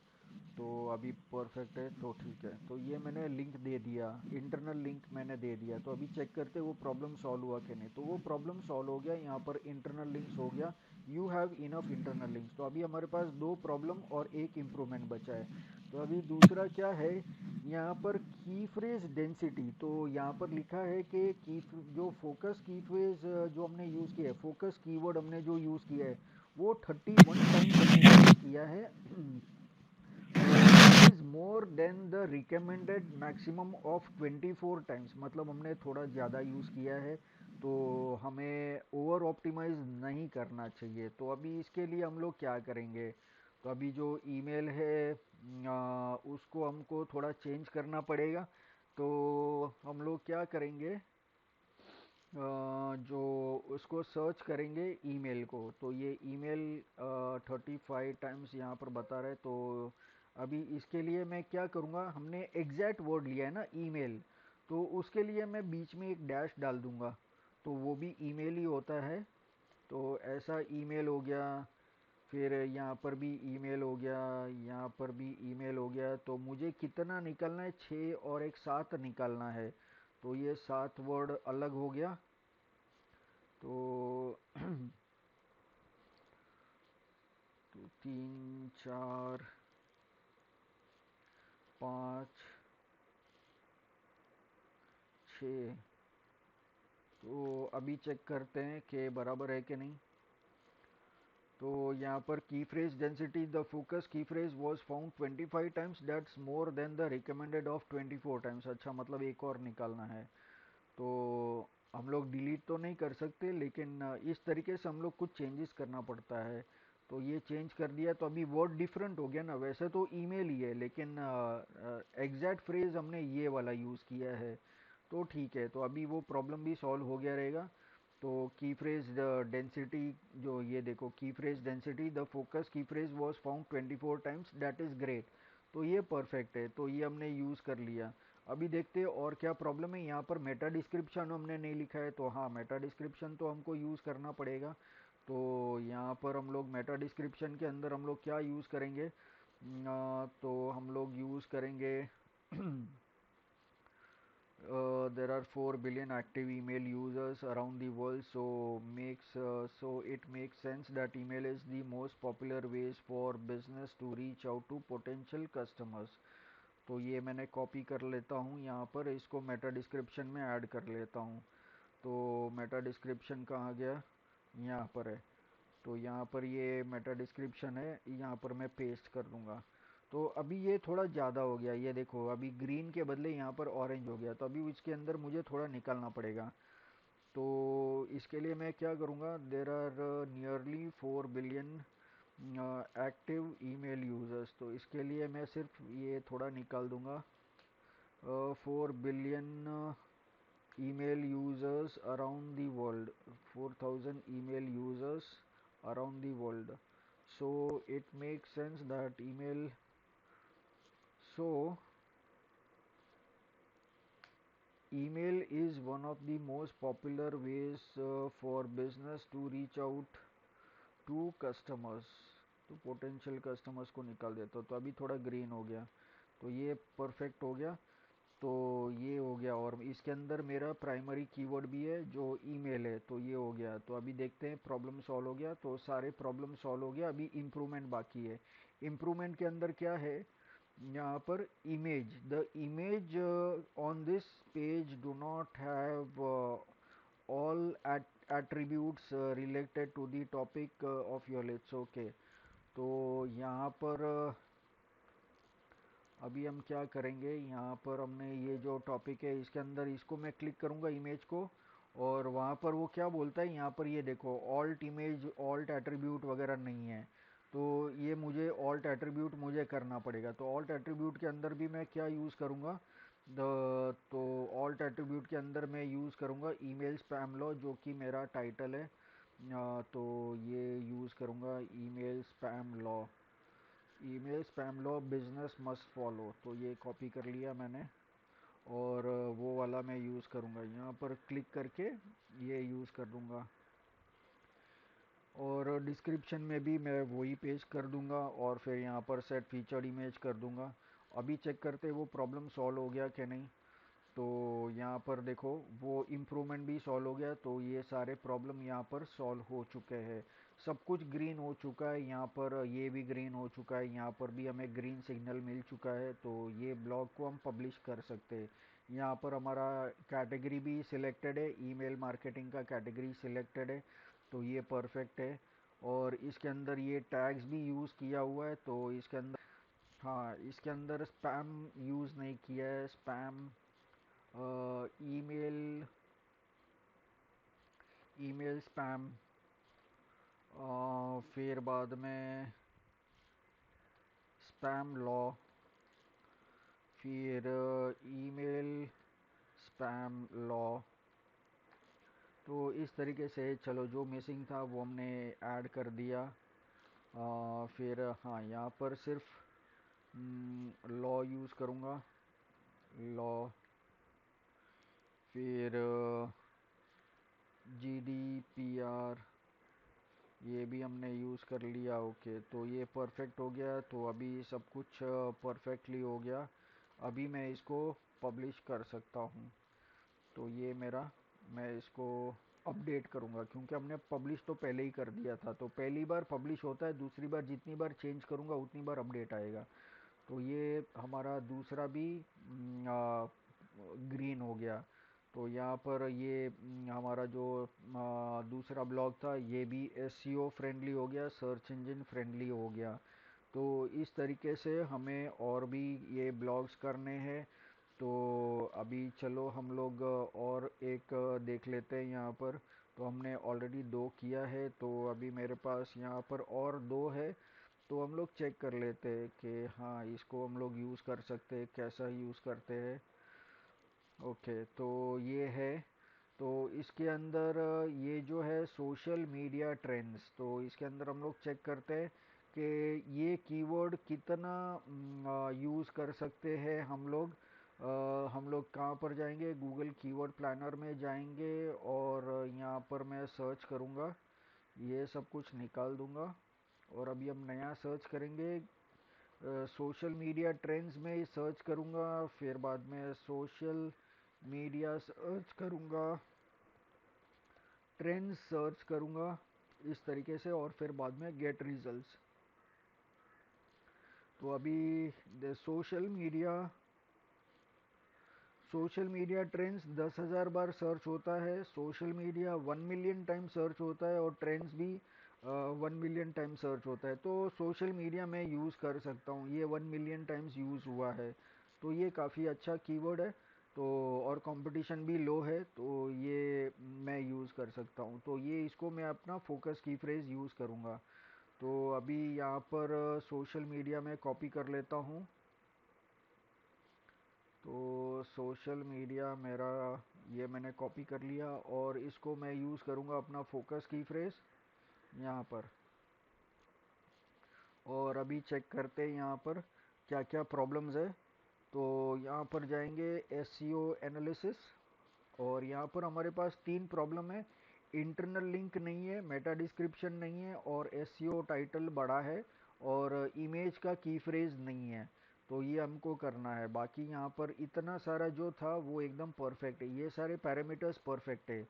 [SPEAKER 1] तो अभी परफेक्ट है, तो ठीक है। तो ये मैंने लिंक दे दिया, इंटरनल लिंक मैंने दे दिया। तो अभी चेक करते वो प्रॉब्लम सॉल्व हुआ कि नहीं। तो वो प्रॉब्लम सॉल्व हो गया, यहाँ पर इंटरनल लिंक्स हो गया, you have enough internal links. तो अभी हमारे पास 2 प्रॉब्लम और एक इम्प्रूवमेंट बचा है। तो अभी दूसरा क्या है, यहाँ पर की फ्रेज डेंसिटी। तो यहाँ पर लिखा है कि जो फोकस की फ्रेज जो हमने यूज़ किया है, फोकस कीवर्ड हमने जो यूज़ किया है वो 31 टाइम हमने यूज़ किया है। Is more than the recommended maximum of 24 times, मतलब हमने थोड़ा ज़्यादा यूज़ किया है, तो हमें ओवर ऑप्टिमाइज नहीं करना चाहिए। तो अभी इसके लिए हम लोग क्या करेंगे, तो अभी जो ईमेल है उसको हमको थोड़ा चेंज करना पड़ेगा। तो हम लोग क्या करेंगे, जो उसको सर्च करेंगे ईमेल को। तो ये ईमेल 35 टाइम्स यहाँ पर बता रहे। तो अभी इसके लिए मैं क्या करूँगा, हमने एग्जैक्ट वर्ड लिया है ना ईमेल, तो उसके लिए मैं बीच में एक डैश डाल दूँगा, तो वो भी ईमेल ही होता है। तो ऐसा ईमेल हो गया, फिर यहाँ पर भी ईमेल हो गया, यहाँ पर भी ईमेल हो गया। तो मुझे कितना निकालना है, 6 और एक 7 निकालना है। तो ये 7 वर्ड अलग हो गया। तो तो 3 4 5 6। तो अभी चेक करते हैं कि बराबर है कि नहीं। तो यहाँ पर की फ्रेज डेंसिटी, द फोकस की phrase was found 25 times, that's more than the recommended of 24 times. अच्छा, मतलब एक और निकालना है। तो हम लोग डिलीट तो नहीं कर सकते, लेकिन इस तरीके से हम लोग कुछ चेंजेस करना पड़ता है। तो ये चेंज कर दिया, तो अभी वर्ड डिफरेंट हो गया ना। वैसे तो ईमेल ही है, लेकिन एग्जैक्ट फ्रेज हमने ये वाला यूज़ किया है। तो ठीक है, तो अभी वो प्रॉब्लम भी सॉल्व हो गया रहेगा। तो की फ्रेज डेंसिटी, जो ये देखो, की फ्रेज डेंसिटी, द फोकस की phrase was found 24 times, that is great. तो ये परफेक्ट है, तो ये हमने यूज़ कर लिया। अभी देखते हैं और क्या प्रॉब्लम है। यहाँ पर मेटा डिस्क्रिप्शन हमने नहीं लिखा है, तो हाँ, मेटा डिस्क्रिप्शन तो हमको यूज़ करना पड़ेगा। तो यहाँ पर हम लोग मेटा डिस्क्रिप्शन के अंदर हम लोग क्या यूज़ करेंगे, तो हम लोग यूज़ करेंगे there are 4 billion active email users around the world, so it makes sense that email is the most popular ways for business to reach out to potential customers. तो ये मैंने कॉपी कर लेता हूँ, यहाँ पर इसको मेटा डिस्क्रिप्शन में ऐड कर लेता हूँ। तो मेटा डिस्क्रिप्शन कहाँ गया, यहाँ पर है। तो यहाँ पर ये मेटा डिस्क्रिप्शन है, यहाँ पर मैं पेस्ट कर दूँगा। तो अभी ये थोड़ा ज़्यादा हो गया, ये देखो, अभी ग्रीन के बदले यहाँ पर ऑरेंज हो गया। तो अभी इसके अंदर मुझे थोड़ा निकालना पड़ेगा। तो इसके लिए मैं क्या करूँगा, there are nearly 4 billion active email users. तो इसके लिए मैं सिर्फ ये थोड़ा निकाल दूँगा, 4 billion email users around the world, 4000 email users around the world. So it makes sense that so email is one of the most popular ways for business to reach out to customers। तो potential customers को निकाल देता हूँ। तो अभी थोड़ा green हो गया, तो ये परफेक्ट हो गया। तो ये हो गया, और इसके अंदर मेरा प्राइमरी कीवर्ड भी है जो ईमेल है। तो ये हो गया। तो अभी देखते हैं, प्रॉब्लम सॉल्व हो गया। तो सारे प्रॉब्लम सॉल्व हो गया, अभी इम्प्रूवमेंट बाकी है। इम्प्रूवमेंट के अंदर क्या है, यहाँ पर image, the image on this page do not have all attributes related to the topic of your list। Okay, तो यहाँ पर अभी हम क्या करेंगे, यहाँ पर हमने ये जो टॉपिक है इसके अंदर इसको मैं क्लिक करूँगा, इमेज को। और वहाँ पर वो क्या बोलता है, यहाँ पर ये देखो, ऑल्ट इमेज, ऑल्ट एट्रीब्यूट वगैरह नहीं है। तो ये मुझे ऑल्ट एट्रीब्यूट मुझे करना पड़ेगा। तो ऑल्ट एट्रीब्यूट के अंदर भी मैं क्या यूज़ करूँगा, तो ऑल्ट एट्रीब्यूट के अंदर मैं यूज़ करूँगा ईमेल स्पैम लॉ, जो कि मेरा टाइटल है। तो ये यूज़ करूँगा email spam law, email spam law business must follow. तो ये कॉपी कर लिया मैंने, और वो वाला मैं यूज़ करूँगा, यहाँ पर क्लिक करके ये यूज़ कर दूँगा। और डिस्क्रिप्शन में भी मैं वही पेस्ट कर दूँगा, और फिर यहाँ पर सेट फीचर्ड इमेज कर दूँगा। अभी चेक करते वो प्रॉब्लम सॉल्व हो गया कि नहीं। तो यहाँ पर देखो, वो इम्प्रूवमेंट भी सॉल्व हो गया। तो ये सारे प्रॉब्लम यहाँ पर सॉल्व हो चुके हैं, सब कुछ ग्रीन हो चुका है। यहाँ पर ये भी ग्रीन हो चुका है, यहाँ पर भी हमें ग्रीन सिग्नल मिल चुका है। तो ये ब्लॉग को हम पब्लिश कर सकते हैं। यहाँ पर हमारा कैटेगरी भी सिलेक्टेड है, ईमेल मार्केटिंग का कैटेगरी सिलेक्टेड है। तो ये परफेक्ट है। और इसके अंदर ये टैग्स भी यूज़ किया हुआ है। तो इसके अंदर, हाँ, इसके अंदर स्पैम यूज़ नहीं किया है, स्पैम ईमेल, ईमेल स्पैम, फिर बाद में स्पैम लॉ, फिर ईमेल स्पैम लॉ। तो इस तरीके से चलो, जो मिसिंग था वो हमने ऐड कर दिया। फिर हाँ, यहाँ पर सिर्फ लॉ यूज़ करूँगा, लॉ, फिर GDPR, ये भी हमने यूज़ कर लिया। ओके, तो ये परफेक्ट हो गया। तो अभी सब कुछ परफेक्टली हो गया। अभी मैं इसको पब्लिश कर सकता हूँ। तो ये मेरा, मैं इसको अपडेट करूँगा क्योंकि हमने पब्लिश तो पहले ही कर दिया था। तो पहली बार पब्लिश होता है, दूसरी बार जितनी बार चेंज करूँगा उतनी बार अपडेट आएगा। तो ये हमारा दूसरा भी ग्रीन हो गया। तो यहाँ पर ये हमारा जो दूसरा ब्लॉग था ये भी एसईओ फ्रेंडली हो गया, सर्च इंजन फ्रेंडली हो गया। तो इस तरीके से हमें और भी ये ब्लॉग्स करने हैं। तो अभी चलो हम लोग और एक देख लेते हैं यहाँ पर। तो हमने ऑलरेडी दो किया है, तो अभी मेरे पास यहाँ पर और दो है। तो हम लोग चेक कर लेते हैं कि हाँ इसको हम लोग यूज़ कर सकते हैं, कैसा यूज़ करते हैं। ओके, तो ये है। तो इसके अंदर ये जो है सोशल मीडिया ट्रेंड्स, तो इसके अंदर हम लोग चेक करते हैं कि ये कीवर्ड कितना यूज़ कर सकते हैं हम लोग। हम लोग कहाँ पर जाएंगे, गूगल कीवर्ड प्लानर में जाएंगे और यहाँ पर मैं सर्च करूँगा, ये सब कुछ निकाल दूँगा। और अभी हम नया सर्च करेंगे, सोशल मीडिया ट्रेंड्स में सर्च करूँगा, फिर बाद में सोशल मीडिया सर्च करूँगा, ट्रेंड्स सर्च करूँगा इस तरीके से, और फिर बाद में गेट रिजल्ट्स। तो अभी सोशल मीडिया ट्रेंड्स 10,000 बार सर्च होता है, social media 1 million time search होता है, और ट्रेंड्स भी 1 मिलियन टाइम सर्च होता है। तो सोशल मीडिया मैं यूज़ कर सकता हूँ, ये 1 मिलियन टाइम्स यूज़ हुआ है। तो ये काफ़ी अच्छा कीवर्ड है। तो और कंपटीशन भी लो है, तो ये मैं यूज़ कर सकता हूँ। तो ये इसको मैं अपना फोकस की फ्रेज़ यूज़ करूँगा। तो अभी यहाँ पर सोशल मीडिया में कॉपी कर लेता हूँ। तो सोशल मीडिया मेरा ये मैंने कॉपी कर लिया, और इसको मैं यूज़ करूँगा अपना फोकस की फ्रेज़ यहाँ पर। और अभी चेक करते हैं यहाँ पर क्या क्या प्रॉब्लम्स है। तो यहाँ पर जाएंगे एसईओ एनालिसिस, और यहाँ पर हमारे पास तीन प्रॉब्लम है। इंटरनल लिंक नहीं है, मेटा डिस्क्रिप्शन नहीं है, और एसईओ टाइटल बड़ा है, और इमेज का की फ्रेज नहीं है। तो ये हमको करना है। बाकी यहाँ पर इतना सारा जो था वो एकदम परफेक्ट है, ये सारे पैरामीटर्स परफेक्ट है।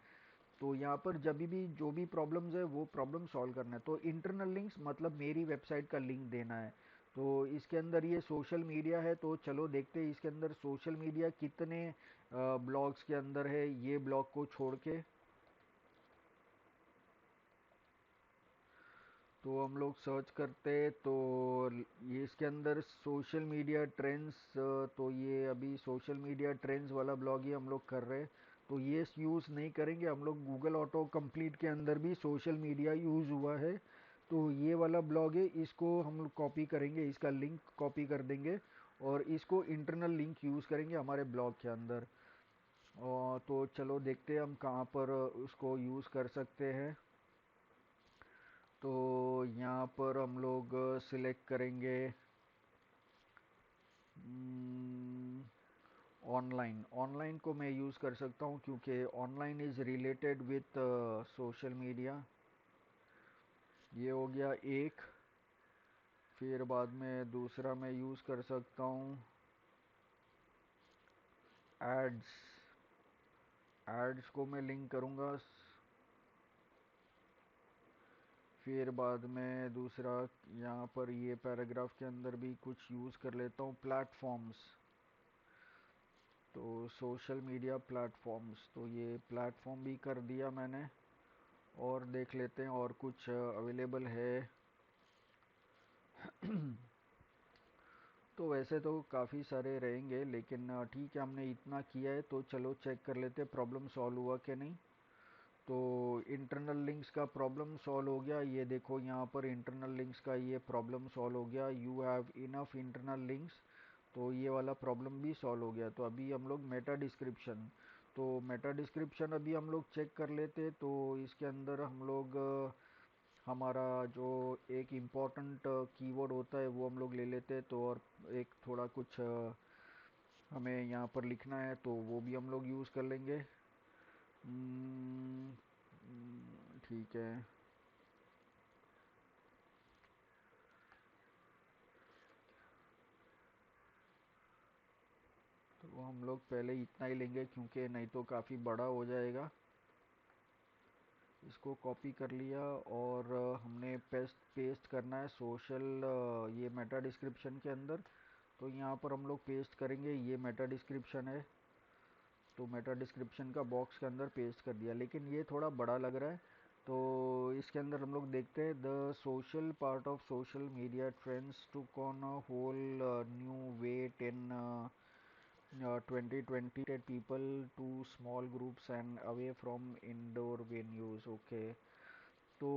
[SPEAKER 1] तो यहाँ पर जब भी जो भी प्रॉब्लम्स है वो प्रॉब्लम सॉल्व करना है। तो इंटरनल लिंक्स मतलब मेरी वेबसाइट का लिंक देना है। तो इसके अंदर ये सोशल मीडिया है, तो चलो देखते हैं इसके अंदर सोशल मीडिया कितने ब्लॉग्स के अंदर है, ये ब्लॉग को छोड़ के। तो हम लोग सर्च करते हैं, तो ये इसके अंदर सोशल मीडिया ट्रेंड्स, तो ये अभी सोशल मीडिया ट्रेंड्स वाला ब्लॉग ही हम लोग कर रहे हैं। तो ये यूज़ नहीं करेंगे हम लोग, गूगल ऑटो कंप्लीट के अंदर भी सोशल मीडिया यूज़ हुआ है। तो ये वाला ब्लॉग है, इसको हम लोग कॉपी करेंगे, इसका लिंक कॉपी कर देंगे, और इसको इंटरनल लिंक यूज़ करेंगे हमारे ब्लॉग के अंदर। और तो चलो देखते हैं हम कहाँ पर उसको यूज़ कर सकते हैं। तो यहाँ पर हम लोग सिलेक्ट करेंगे ऑनलाइन। ऑनलाइन को मैं यूज़ कर सकता हूँ क्योंकि online is related with social media. ये हो गया एक। फिर बाद में दूसरा मैं यूज़ कर सकता हूँ एड्स। एड्स को मैं लिंक करूँगा। फिर बाद में दूसरा यहाँ पर ये पैराग्राफ के अंदर भी कुछ यूज़ कर लेता हूँ प्लेटफॉर्म्स। तो सोशल मीडिया प्लेटफॉर्म्स, तो ये प्लेटफॉर्म भी कर दिया मैंने। और देख लेते हैं और कुछ अवेलेबल है। तो वैसे तो काफ़ी सारे रहेंगे, लेकिन ठीक है हमने इतना किया है, तो चलो चेक कर लेते हैं प्रॉब्लम सॉल्व हुआ कि नहीं। तो इंटरनल लिंक्स का प्रॉब्लम सॉल्व हो गया, ये देखो यहाँ पर इंटरनल लिंक्स का ये प्रॉब्लम सॉल्व हो गया, you have enough internal links. तो ये वाला प्रॉब्लम भी सॉल्व हो गया। तो अभी हम लोग मेटा डिस्क्रिप्शन, तो मेटा डिस्क्रिप्शन अभी हम लोग चेक कर लेते। तो इसके अंदर हम लोग हमारा जो एक इम्पोर्टेंट कीवर्ड होता है वो हम लोग ले लेते हैं। तो और एक थोड़ा कुछ हमें यहाँ पर लिखना है, तो वो भी हम लोग यूज़ कर लेंगे। ठीक है। तो हम लोग पहले इतना ही लेंगे क्योंकि नहीं तो काफ़ी बड़ा हो जाएगा। इसको कॉपी कर लिया और हमने पेस्ट करना है सोशल ये मेटा डिस्क्रिप्शन के अंदर। तो यहाँ पर हम लोग पेस्ट करेंगे, ये मेटा डिस्क्रिप्शन है तो मेटा डिस्क्रिप्शन का बॉक्स के अंदर पेस्ट कर दिया, लेकिन ये थोड़ा बड़ा लग रहा है। तो इसके अंदर हम लोग देखते हैं the social part of social media trends took on a whole new weight in 2020 people to small groups and away from indoor venues। Okay, तो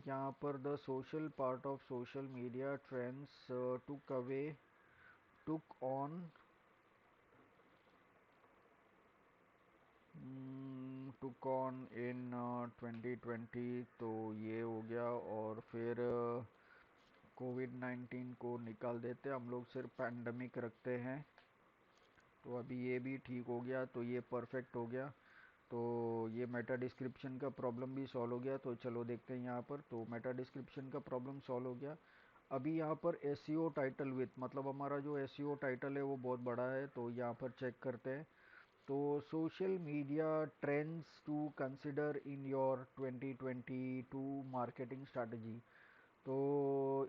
[SPEAKER 1] यहाँ पर the social part of social media trends took on took on in 2020। तो ये हो गया और फिर कोविड-19 को निकाल देते हम लोग, सिर्फ पैंडमिक रखते हैं। तो अभी ये भी ठीक हो गया, तो ये परफेक्ट हो गया। तो ये मेटा डिस्क्रिप्शन का प्रॉब्लम भी सॉल्व हो गया। तो चलो देखते हैं यहाँ पर। तो मेटा डिस्क्रिप्शन का प्रॉब्लम सॉल्व हो गया। अभी यहाँ पर एसईओ टाइटल विथ, मतलब हमारा जो एसईओ टाइटल है वो बहुत बड़ा है। तो यहाँ पर चेक करते हैं। तो social media trends to consider in your 2022 marketing strategy. तो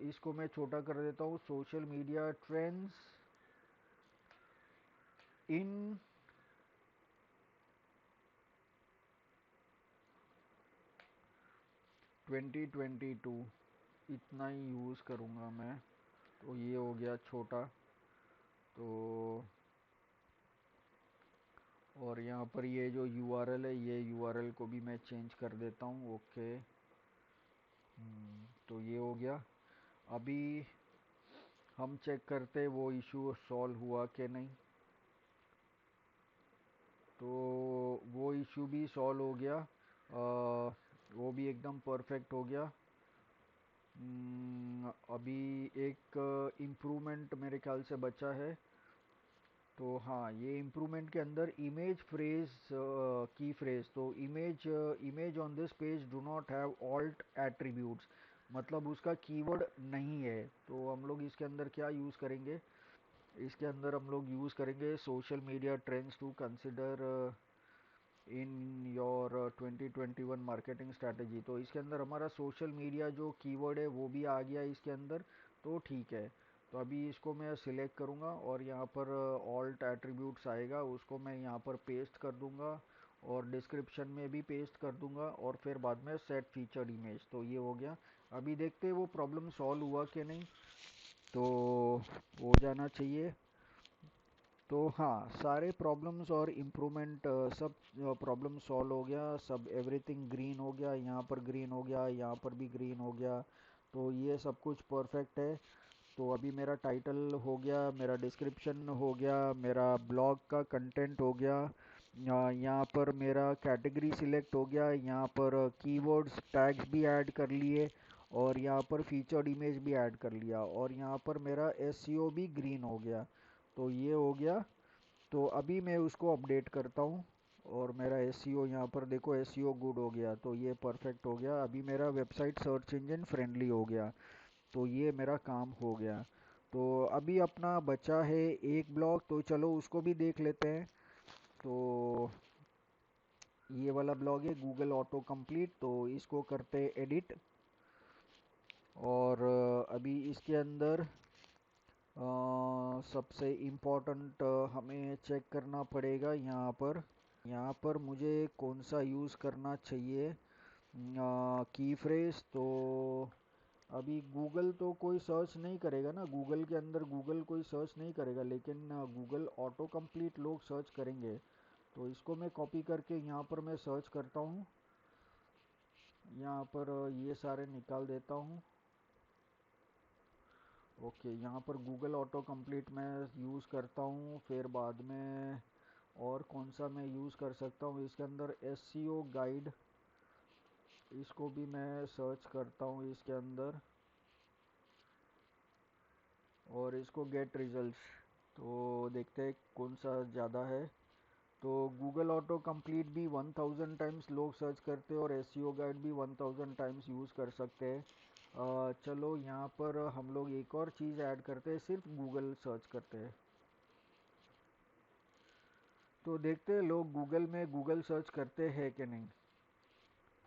[SPEAKER 1] इसको मैं छोटा कर देता हूँ, सोशल मीडिया ट्रेंड्स इन 2022, इतना ही यूज़ करूँगा मैं। तो ये हो गया छोटा। तो और यहाँ पर ये जो यूआरएल है, ये यूआरएल को भी मैं चेंज कर देता हूँ। ओके, तो ये हो गया। अभी हम चेक करते हैं वो इशू सॉल्व हुआ कि नहीं। तो वो इशू भी सॉल्व हो गया, वो भी एकदम परफेक्ट हो गया। अभी एक इम्प्रूवमेंट मेरे ख्याल से बचा है। तो हाँ, ये इम्प्रूवमेंट के अंदर इमेज फ्रेज की फ्रेज, तो image on this page do not have alt attributes, मतलब उसका कीवर्ड नहीं है। तो हम लोग इसके अंदर क्या यूज़ करेंगे, इसके अंदर हम लोग यूज़ करेंगे social media trends to consider in your 2021 marketing strategy. तो इसके अंदर हमारा सोशल मीडिया जो कीवर्ड है वो भी आ गया इसके अंदर। तो ठीक है, तो अभी इसको मैं सिलेक्ट करूँगा और यहाँ पर ऑल्ट एट्रीब्यूट्स आएगा, उसको मैं यहाँ पर पेस्ट कर दूँगा और डिस्क्रिप्शन में भी पेस्ट कर दूँगा और फिर बाद में सेट फीचर्ड इमेज। तो ये हो गया। अभी देखते हैं वो प्रॉब्लम सॉल्व हुआ कि नहीं। तो हो जाना चाहिए। तो हाँ, सारे प्रॉब्लम्स और इम्प्रूवमेंट सब प्रॉब्लम सॉल्व हो गया, सब एवरीथिंग ग्रीन हो गया, यहाँ पर ग्रीन हो गया, यहाँ पर भी ग्रीन हो गया। तो ये सब कुछ परफेक्ट है। तो अभी मेरा टाइटल हो गया, मेरा डिस्क्रिप्शन हो गया, मेरा ब्लॉग का कंटेंट हो गया, यहाँ पर मेरा कैटेगरी सिलेक्ट हो गया, यहाँ पर कीवर्ड्स टैग्स भी ऐड कर लिए और यहाँ पर फीचर्ड इमेज भी ऐड कर लिया और यहाँ पर मेरा एसईओ भी ग्रीन हो गया। तो ये हो गया। तो अभी मैं उसको अपडेट करता हूँ और मेरा एसईओ यहाँ पर देखो, एसईओ गुड हो गया। तो ये परफेक्ट हो गया। अभी मेरा वेबसाइट सर्च इंजन फ्रेंडली हो गया। तो ये मेरा काम हो गया। तो अभी अपना बचा है एक ब्लॉग, तो चलो उसको भी देख लेते हैं। तो ये वाला ब्लॉग है गूगल ऑटो कंप्लीट, तो इसको करते हैं एडिट। और अभी इसके अंदर सबसे इम्पोर्टेंट हमें चेक करना पड़ेगा यहाँ पर मुझे कौन सा यूज़ करना चाहिए की फ्रेज। तो अभी गूगल तो कोई सर्च नहीं करेगा ना, गूगल के अंदर गूगल कोई सर्च नहीं करेगा, लेकिन गूगल ऑटो कंप्लीट लोग सर्च करेंगे। तो इसको मैं कॉपी करके यहाँ पर मैं सर्च करता हूँ, यहाँ पर ये सारे निकाल देता हूँ। ओके, यहाँ पर गूगल ऑटो कंप्लीट मैं यूज़ करता हूँ। फिर बाद में और कौन सा मैं यूज़ कर सकता हूँ, इसके अंदर एसईओ गाइड, इसको भी मैं सर्च करता हूँ इसके अंदर और इसको गेट रिजल्ट्स। तो देखते हैं कौन सा ज़्यादा है। तो गूगल ऑटो कंप्लीट भी 1000 टाइम्स लोग सर्च करते हैं और एसईओ गाइड भी 1000 टाइम्स यूज़ कर सकते हैं। चलो यहाँ पर हम लोग एक और चीज़ ऐड करते हैं, सिर्फ गूगल सर्च करते हैं। तो देखते हैं लोग गूगल में गूगल सर्च करते हैं कि नहीं।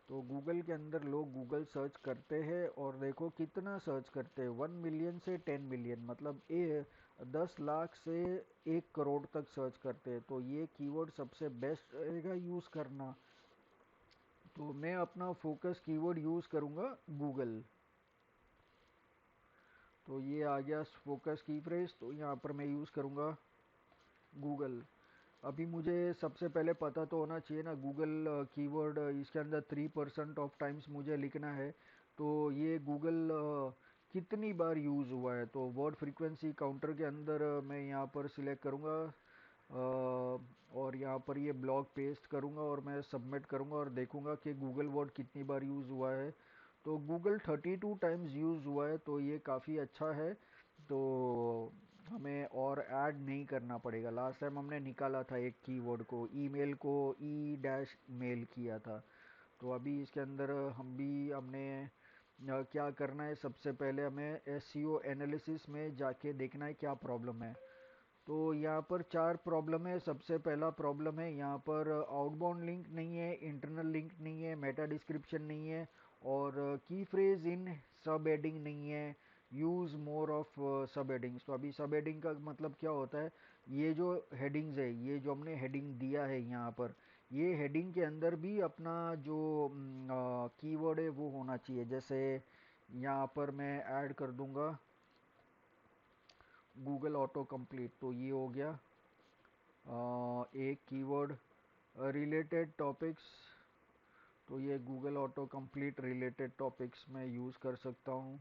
[SPEAKER 1] तो गूगल के अंदर लोग गूगल सर्च करते हैं और देखो कितना सर्च करते हैं, 1 मिलियन से 10 मिलियन, मतलब 10 लाख से 1 करोड़ तक सर्च करते हैं। तो ये कीवर्ड सबसे बेस्ट रहेगा यूज़ करना। तो मैं अपना फोकस कीवर्ड यूज़ करूँगा गूगल। तो ये आ गया फोकस की फ्रेज, तो यहाँ पर मैं यूज़ करूँगा गूगल। अभी मुझे सबसे पहले पता तो होना चाहिए ना गूगल कीवर्ड, इसके अंदर 3% ऑफ टाइम्स मुझे लिखना है। तो ये गूगल कितनी बार यूज़ हुआ है, तो वर्ड फ्रीक्वेंसी काउंटर के अंदर मैं यहाँ पर सिलेक्ट करूँगा और यहाँ पर ये ब्लॉग पेस्ट करूँगा और मैं सबमिट करूँगा और देखूँगा कि गूगल वर्ड कितनी बार यूज़ हुआ है। तो गूगल 32 टाइम्स यूज़ हुआ है, तो ये काफ़ी अच्छा है। तो हमें और ऐड नहीं करना पड़ेगा। लास्ट टाइम हमने निकाला था एक कीवर्ड को, ईमेल को ई डैश मेल किया था। तो अभी इसके अंदर हमने क्या करना है, सबसे पहले हमें एसईओ एनालिसिस में जाके देखना है क्या प्रॉब्लम है। तो यहाँ पर 4 प्रॉब्लम है। सबसे पहला प्रॉब्लम है यहाँ पर आउटबाउंड लिंक नहीं है, इंटरनल लिंक नहीं है, मेटा डिस्क्रिप्शन नहीं है और की फ्रेज इन सब हेडिंग नहीं है, यूज़ मोर ऑफ सब हेडिंग्स। तो अभी सब हेडिंग का मतलब क्या होता है, ये जो हेडिंग्स है, ये जो हमने हेडिंग दिया है यहाँ पर, ये हेडिंग के अंदर भी अपना जो कीवर्ड है वो होना चाहिए। जैसे यहाँ पर मैं ऐड कर दूंगा गूगल ऑटो कंप्लीट, तो ये हो गया एक कीवर्ड। रिलेटेड टॉपिक्स, तो ये Google auto complete related topics में यूज़ कर सकता हूँ।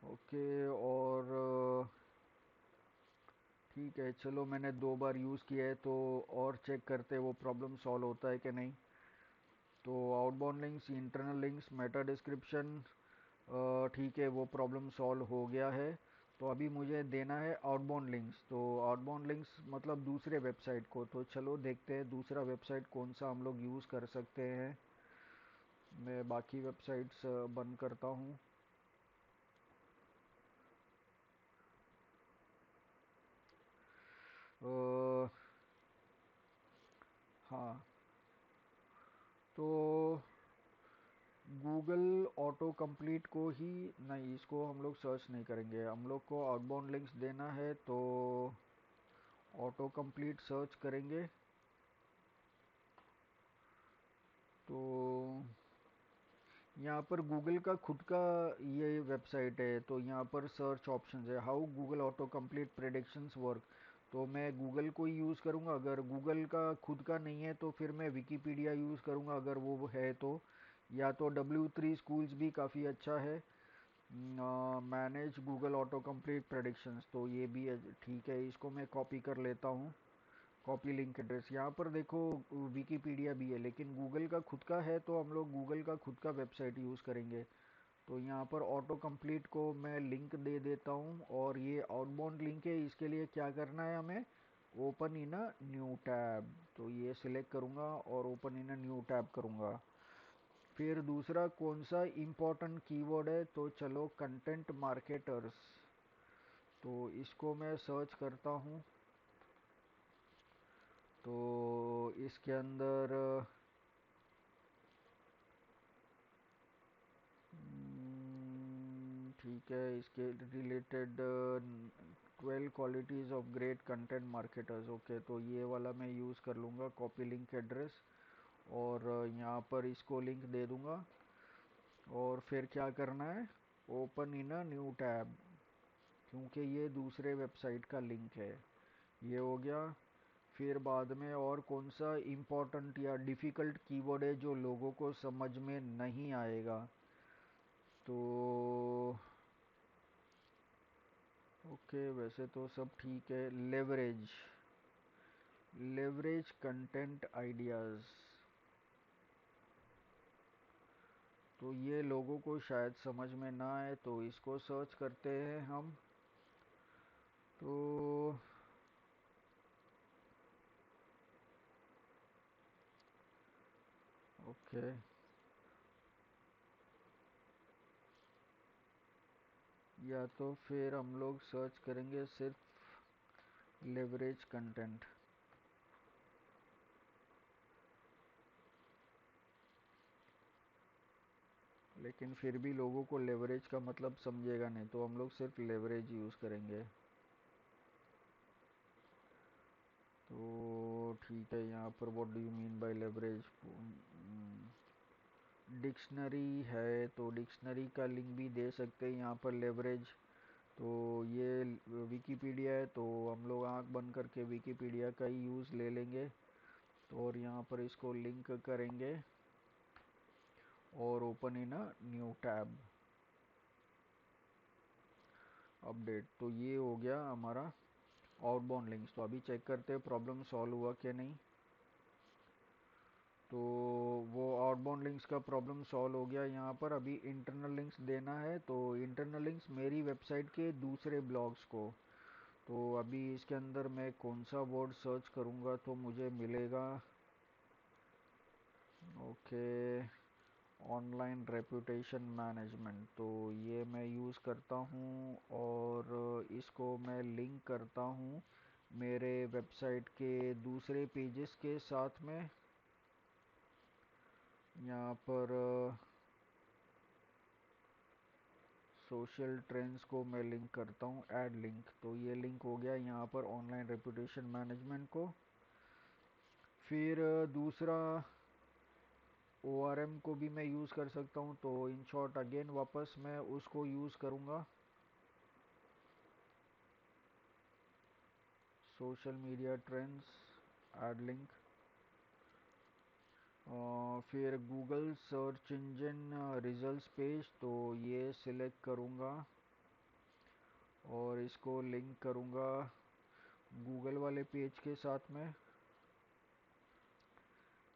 [SPEAKER 1] ओके, और ठीक है, चलो मैंने 2 बार यूज़ किया है, तो और चेक करते हैं वो प्रॉब्लम सॉल्व होता है कि नहीं। तो outbound links, internal links, Meta description, ठीक है, वो प्रॉब्लम सॉल्व हो गया है। तो अभी मुझे देना है आउटबाउंड लिंक्स। तो आउटबाउंड लिंक्स मतलब दूसरे वेबसाइट को, तो चलो देखते हैं दूसरा वेबसाइट कौन सा हम लोग यूज़ कर सकते हैं। मैं बाकी वेबसाइट्स बंद करता हूँ। हाँ, तो गूगल ऑटो कंप्लीट को ही नहीं, इसको हम लोग सर्च नहीं करेंगे, हम लोग को आउटबाउंड लिंक्स देना है। तो ऑटो कंप्लीट सर्च करेंगे। तो यहाँ पर गूगल का खुद का ये वेबसाइट है, तो यहाँ पर सर्च ऑप्शंस है, how Google auto complete predictions work. तो मैं गूगल को ही यूज़ करूँगा। अगर गूगल का खुद का नहीं है तो फिर मैं विकीपीडिया यूज़ करूँगा, अगर वो है तो। या तो W3 स्कूल्स भी काफ़ी अच्छा है। Manage Google auto complete predictions, तो ये भी ठीक है, इसको मैं कॉपी कर लेता हूँ। कॉपी लिंक एड्रेस, यहाँ पर देखो विकीपीडिया भी है, लेकिन गूगल का खुद का है तो हम लोग गूगल का खुद का वेबसाइट यूज़ करेंगे। तो यहाँ पर ऑटो कंप्लीट को मैं लिंक दे देता हूँ और ये आउटबाउंड लिंक है, इसके लिए क्या करना है हमें, open in a new tab. तो ये सिलेक्ट करूँगा और open in a new tab करूँगा। फिर दूसरा कौन सा इम्पोर्टेंट कीवर्ड है, तो चलो कंटेंट मार्केटर्स, तो इसको मैं सर्च करता हूँ। तो इसके अंदर ठीक है, इसके related 12 qualities of great content marketers. Okay, तो ये वाला मैं यूज़ कर लूँगा, कॉपी लिंक एड्रेस, और यहाँ पर इसको लिंक दे दूँगा। और फिर क्या करना है, open in a new tab, क्योंकि ये दूसरे वेबसाइट का लिंक है। ये हो गया। फिर बाद में और कौन सा इम्पोर्टेंट या डिफ़िकल्ट कीवर्ड है जो लोगों को समझ में नहीं आएगा, तो ओके, वैसे तो सब ठीक है। लेवरेज, लेवरेज कंटेंट आइडियाज़, तो ये लोगों को शायद समझ में ना आए, तो इसको सर्च करते हैं हम। तो ओके, या तो फिर हम लोग सर्च करेंगे सिर्फ लेवरेज कंटेंट। लेकिन फिर भी लोगों को लेवरेज का मतलब समझेगा नहीं, तो हम लोग सिर्फ लेवरेज यूज़ करेंगे। तो ठीक है, यहाँ पर what do you mean by leverage? Dictionary है तो डिक्शनरी का लिंक भी दे सकते हैं यहाँ पर लेवरेज। तो ये विकीपीडिया है तो हम लोग आँख बंद करके विकीपीडिया का ही यूज़ ले लेंगे। तो और यहाँ पर इसको लिंक करेंगे और open in a new tab, update. तो ये हो गया हमारा आउटबाउंड लिंक्स। तो अभी चेक करते हैं प्रॉब्लम सॉल्व हुआ कि नहीं। तो वो आउटबाउंड लिंक्स का प्रॉब्लम सॉल्व हो गया। यहाँ पर अभी इंटरनल लिंक्स देना है, तो इंटरनल लिंक्स मेरी वेबसाइट के दूसरे ब्लॉग्स को। तो अभी इसके अंदर मैं कौन सा वर्ड सर्च करूँगा तो मुझे मिलेगा, ओके, ऑनलाइन रेपुटेशन मैनेजमेंट। तो ये मैं यूज़ करता हूँ और इसको मैं लिंक करता हूँ मेरे वेबसाइट के दूसरे पेजेस के साथ में। यहाँ पर सोशल ट्रेंड्स को मैं लिंक करता हूँ, ऐड लिंक। तो ये लिंक हो गया यहाँ पर ऑनलाइन रेपुटेशन मैनेजमेंट को। फिर दूसरा ORM को भी मैं यूज़ कर सकता हूँ। तो इन शॉर्ट अगेन वापस मैं उसको यूज़ करूँगा, social media trends, add link. फिर Google search engine results page, तो ये सिलेक्ट करूँगा और इसको लिंक करूँगा गूगल वाले पेज के साथ में,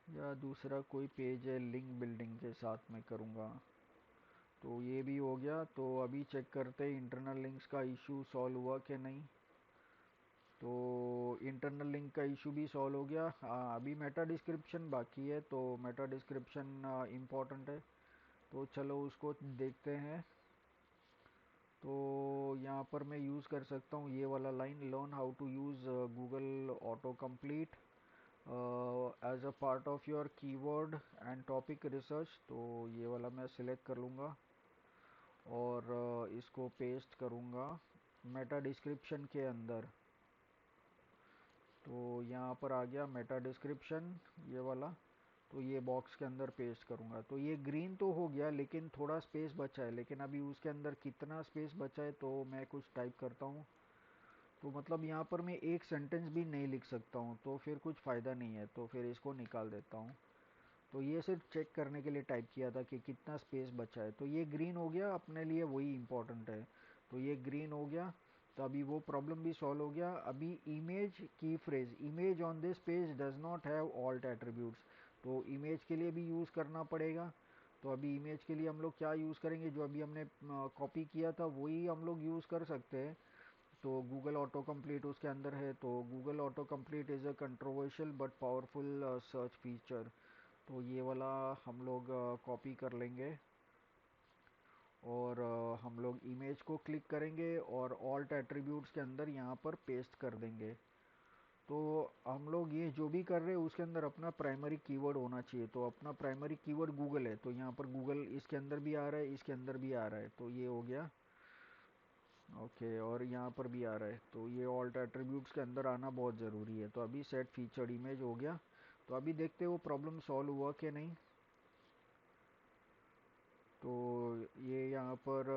[SPEAKER 1] या दूसरा कोई पेज है लिंक बिल्डिंग के साथ में करूँगा। तो ये भी हो गया। तो अभी चेक करते हैं इंटरनल लिंक्स का इशू सॉल्व हुआ कि नहीं। तो इंटरनल लिंक का इशू भी सॉल्व हो गया। अभी मेटा डिस्क्रिप्शन बाकी है, तो मेटा डिस्क्रिप्शन इम्पॉर्टेंट है, तो चलो उसको देखते हैं। तो यहाँ पर मैं यूज़ कर सकता हूँ ये वाला line, learn how to use Google autocomplete as a part of your keyword and topic research. तो ये वाला मैं सिलेक्ट कर लूँगा और इसको पेस्ट करूँगा मेटा डिस्क्रिप्शन के अंदर। तो यहाँ पर आ गया मेटा डिस्क्रिप्शन ये वाला। तो ये बॉक्स के अंदर पेस्ट करूँगा। तो ये ग्रीन तो हो गया लेकिन थोड़ा स्पेस बचा है, लेकिन अभी उसके अंदर कितना स्पेस बचा है तो मैं कुछ टाइप करता हूँ। तो मतलब यहाँ पर मैं एक सेंटेंस भी नहीं लिख सकता हूँ, तो फिर कुछ फ़ायदा नहीं है, तो फिर इसको निकाल देता हूँ। तो ये सिर्फ चेक करने के लिए टाइप किया था कि कितना स्पेस बचा है। तो ये ग्रीन हो गया, अपने लिए वही इम्पोर्टेंट है। तो ये ग्रीन हो गया। तो अभी वो प्रॉब्लम भी सॉल्व हो गया। अभी इमेज की phrase, image on this page does not have alt attributes. तो इमेज के लिए भी यूज़ करना पड़ेगा। तो अभी इमेज के लिए हम लोग क्या यूज़ करेंगे, जो अभी हमने कॉपी किया था वही हम लोग यूज़ कर सकते हैं। तो गूगल ऑटो कंप्लीट उसके अंदर है। तो Google auto complete is a controversial but powerful search feature. तो ये वाला हम लोग कॉपी कर लेंगे और हम लोग इमेज को क्लिक करेंगे और ऑल्ट एट्रीब्यूट्स के अंदर यहाँ पर पेस्ट कर देंगे। तो हम लोग ये जो भी कर रहे हैं उसके अंदर अपना प्राइमरी कीवर्ड होना चाहिए। तो अपना प्राइमरी कीवर्ड गूगल है, तो यहाँ पर गूगल इसके अंदर भी आ रहा है, इसके अंदर भी आ रहा है। तो ये हो गया, ओके, और यहाँ पर भी आ रहा है। तो ये ऑल्ट एट्रीब्यूट्स के अंदर आना बहुत ज़रूरी है। तो अभी सेट फीचर्ड इमेज हो गया। तो अभी देखते हैं वो प्रॉब्लम सॉल्व हुआ कि नहीं। तो ये यहाँ पर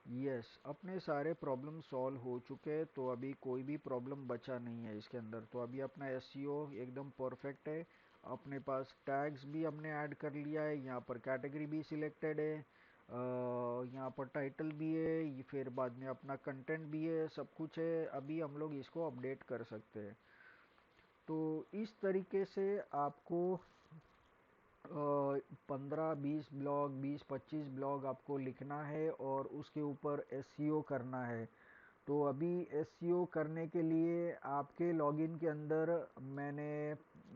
[SPEAKER 1] यस, अपने सारे प्रॉब्लम सॉल्व हो चुके हैं। तो अभी कोई भी प्रॉब्लम बचा नहीं है इसके अंदर। तो अभी अपना एसईओ एकदम परफेक्ट है। अपने पास टैग्स भी हमने ऐड कर लिया है, यहाँ पर कैटेगरी भी सिलेक्टेड है, यहाँ पर टाइटल भी है, ये फिर बाद में अपना कंटेंट भी है, सब कुछ है। अभी हम लोग इसको अपडेट कर सकते हैं। तो इस तरीके से आपको 15-20 ब्लॉग, 20-25 ब्लॉग आपको लिखना है और उसके ऊपर एसईओ करना है। तो अभी एसईओ करने के लिए आपके लॉगिन के अंदर मैंने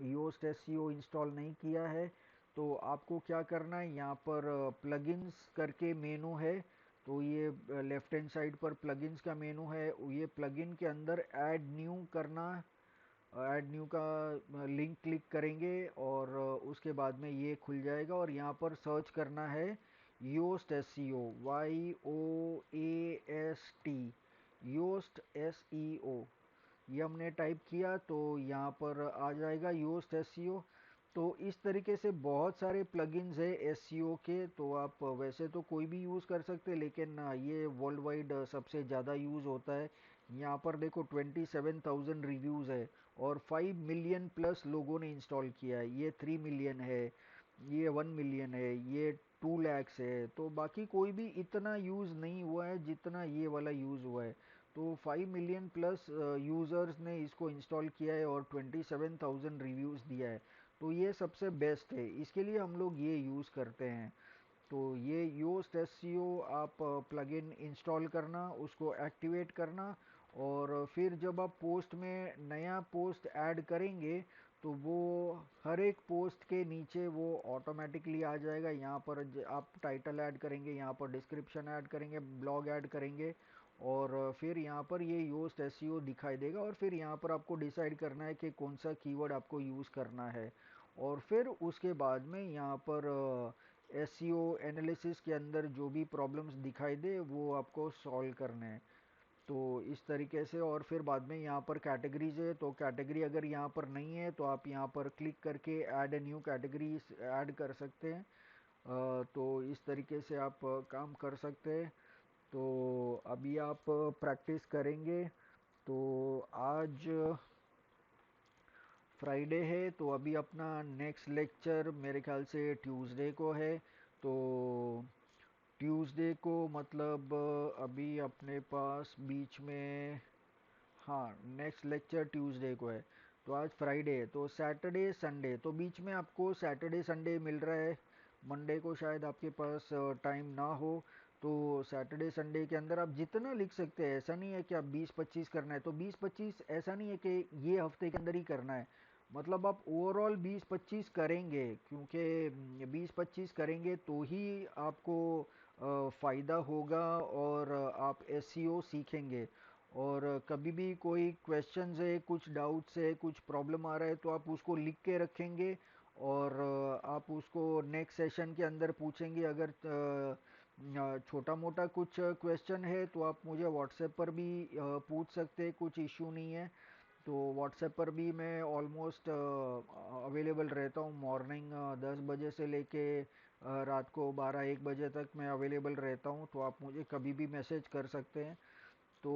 [SPEAKER 1] योस्ट एसईओ इंस्टॉल नहीं किया है। तो आपको क्या करना है, यहाँ पर प्लगइन्स करके मेनू है। तो ये लेफ्ट हैंड साइड पर प्लगइन्स का मेनू है, ये प्लगइन के अंदर ऐड न्यू करना, ऐड न्यू का लिंक क्लिक करेंगे और उसके बाद में ये खुल जाएगा और यहाँ पर सर्च करना है Yoast SEO, YOAST, Yoast SEO। ये हमने टाइप किया तो यहाँ पर आ जाएगा योस्ट SEO। तो इस तरीके से बहुत सारे प्लगइन्स है SEO के, तो आप वैसे तो कोई भी यूज़ कर सकते हैं, लेकिन ये वर्ल्ड वाइड सबसे ज़्यादा यूज़ होता है। यहाँ पर देखो 27,000 रिव्यूज़ है और 5 मिलियन प्लस लोगों ने इंस्टॉल किया है। ये 3 मिलियन है, ये 1 मिलियन है, ये 2 लैक्स है। तो बाकी कोई भी इतना यूज़ नहीं हुआ है जितना ये वाला यूज़ हुआ है। तो 5 मिलियन प्लस यूज़र्स ने इसको इंस्टॉल किया है और 27,000 रिव्यूज़ दिया है। तो ये सबसे बेस्ट है, इसके लिए हम लोग ये यूज़ करते हैं। तो ये योस्ट SEO आप प्लगइन इंस्टॉल करना, उसको एक्टिवेट करना और फिर जब आप पोस्ट में नया पोस्ट ऐड करेंगे तो वो हर एक पोस्ट के नीचे वो ऑटोमेटिकली आ जाएगा। यहाँ पर आप टाइटल ऐड करेंगे, यहाँ पर डिस्क्रिप्शन ऐड करेंगे, ब्लॉग ऐड करेंगे और फिर यहाँ पर ये योस्ट SEO दिखाई देगा और फिर यहाँ पर आपको डिसाइड करना है कि कौन सा कीवर्ड आपको यूज़ करना है और फिर उसके बाद में यहाँ पर SEO एनालिसिस के अंदर जो भी प्रॉब्लम्स दिखाई दे वो आपको सॉल्व करने हैं। तो इस तरीके से और फिर बाद में यहाँ पर कैटेगरीज है, तो कैटेगरी अगर यहाँ पर नहीं है तो आप यहाँ पर क्लिक करके add a new category add कर सकते हैं। तो इस तरीके से आप काम कर सकते हैं। तो अभी आप प्रैक्टिस करेंगे। तो आज फ्राइडे है तो अभी अपना नेक्स्ट लेक्चर मेरे ख्याल से ट्यूसडे को है। तो ट्यूसडे को मतलब अभी अपने पास बीच में, हाँ नेक्स्ट लेक्चर ट्यूसडे को है। तो आज फ्राइडे है तो सैटरडे संडे, तो बीच में आपको सैटरडे संडे मिल रहा है। मंडे को शायद आपके पास टाइम ना हो, तो सैटरडे संडे के अंदर आप जितना लिख सकते हैं। ऐसा नहीं है कि आप 20-25 करना है, तो 20-25 ऐसा नहीं है कि ये हफ्ते के अंदर ही करना है। मतलब आप ओवरऑल 20-25 करेंगे, क्योंकि 20-25 करेंगे तो ही आपको फ़ायदा होगा और आप SEO सीखेंगे। और कभी भी कोई क्वेश्चंस है, कुछ डाउट्स है, कुछ प्रॉब्लम आ रहा है तो आप उसको लिख के रखेंगे और आप उसको नेक्स्ट सेशन के अंदर पूछेंगे। अगर छोटा मोटा कुछ क्वेश्चन है तो आप मुझे व्हाट्सएप पर भी पूछ सकते हैं, कुछ इशू नहीं है। तो व्हाट्सएप पर भी मैं ऑलमोस्ट अवेलेबल रहता हूँ। मॉर्निंग 10 बजे से लेके रात को 12-1 बजे तक मैं अवेलेबल रहता हूँ, तो आप मुझे कभी भी मैसेज कर सकते हैं। तो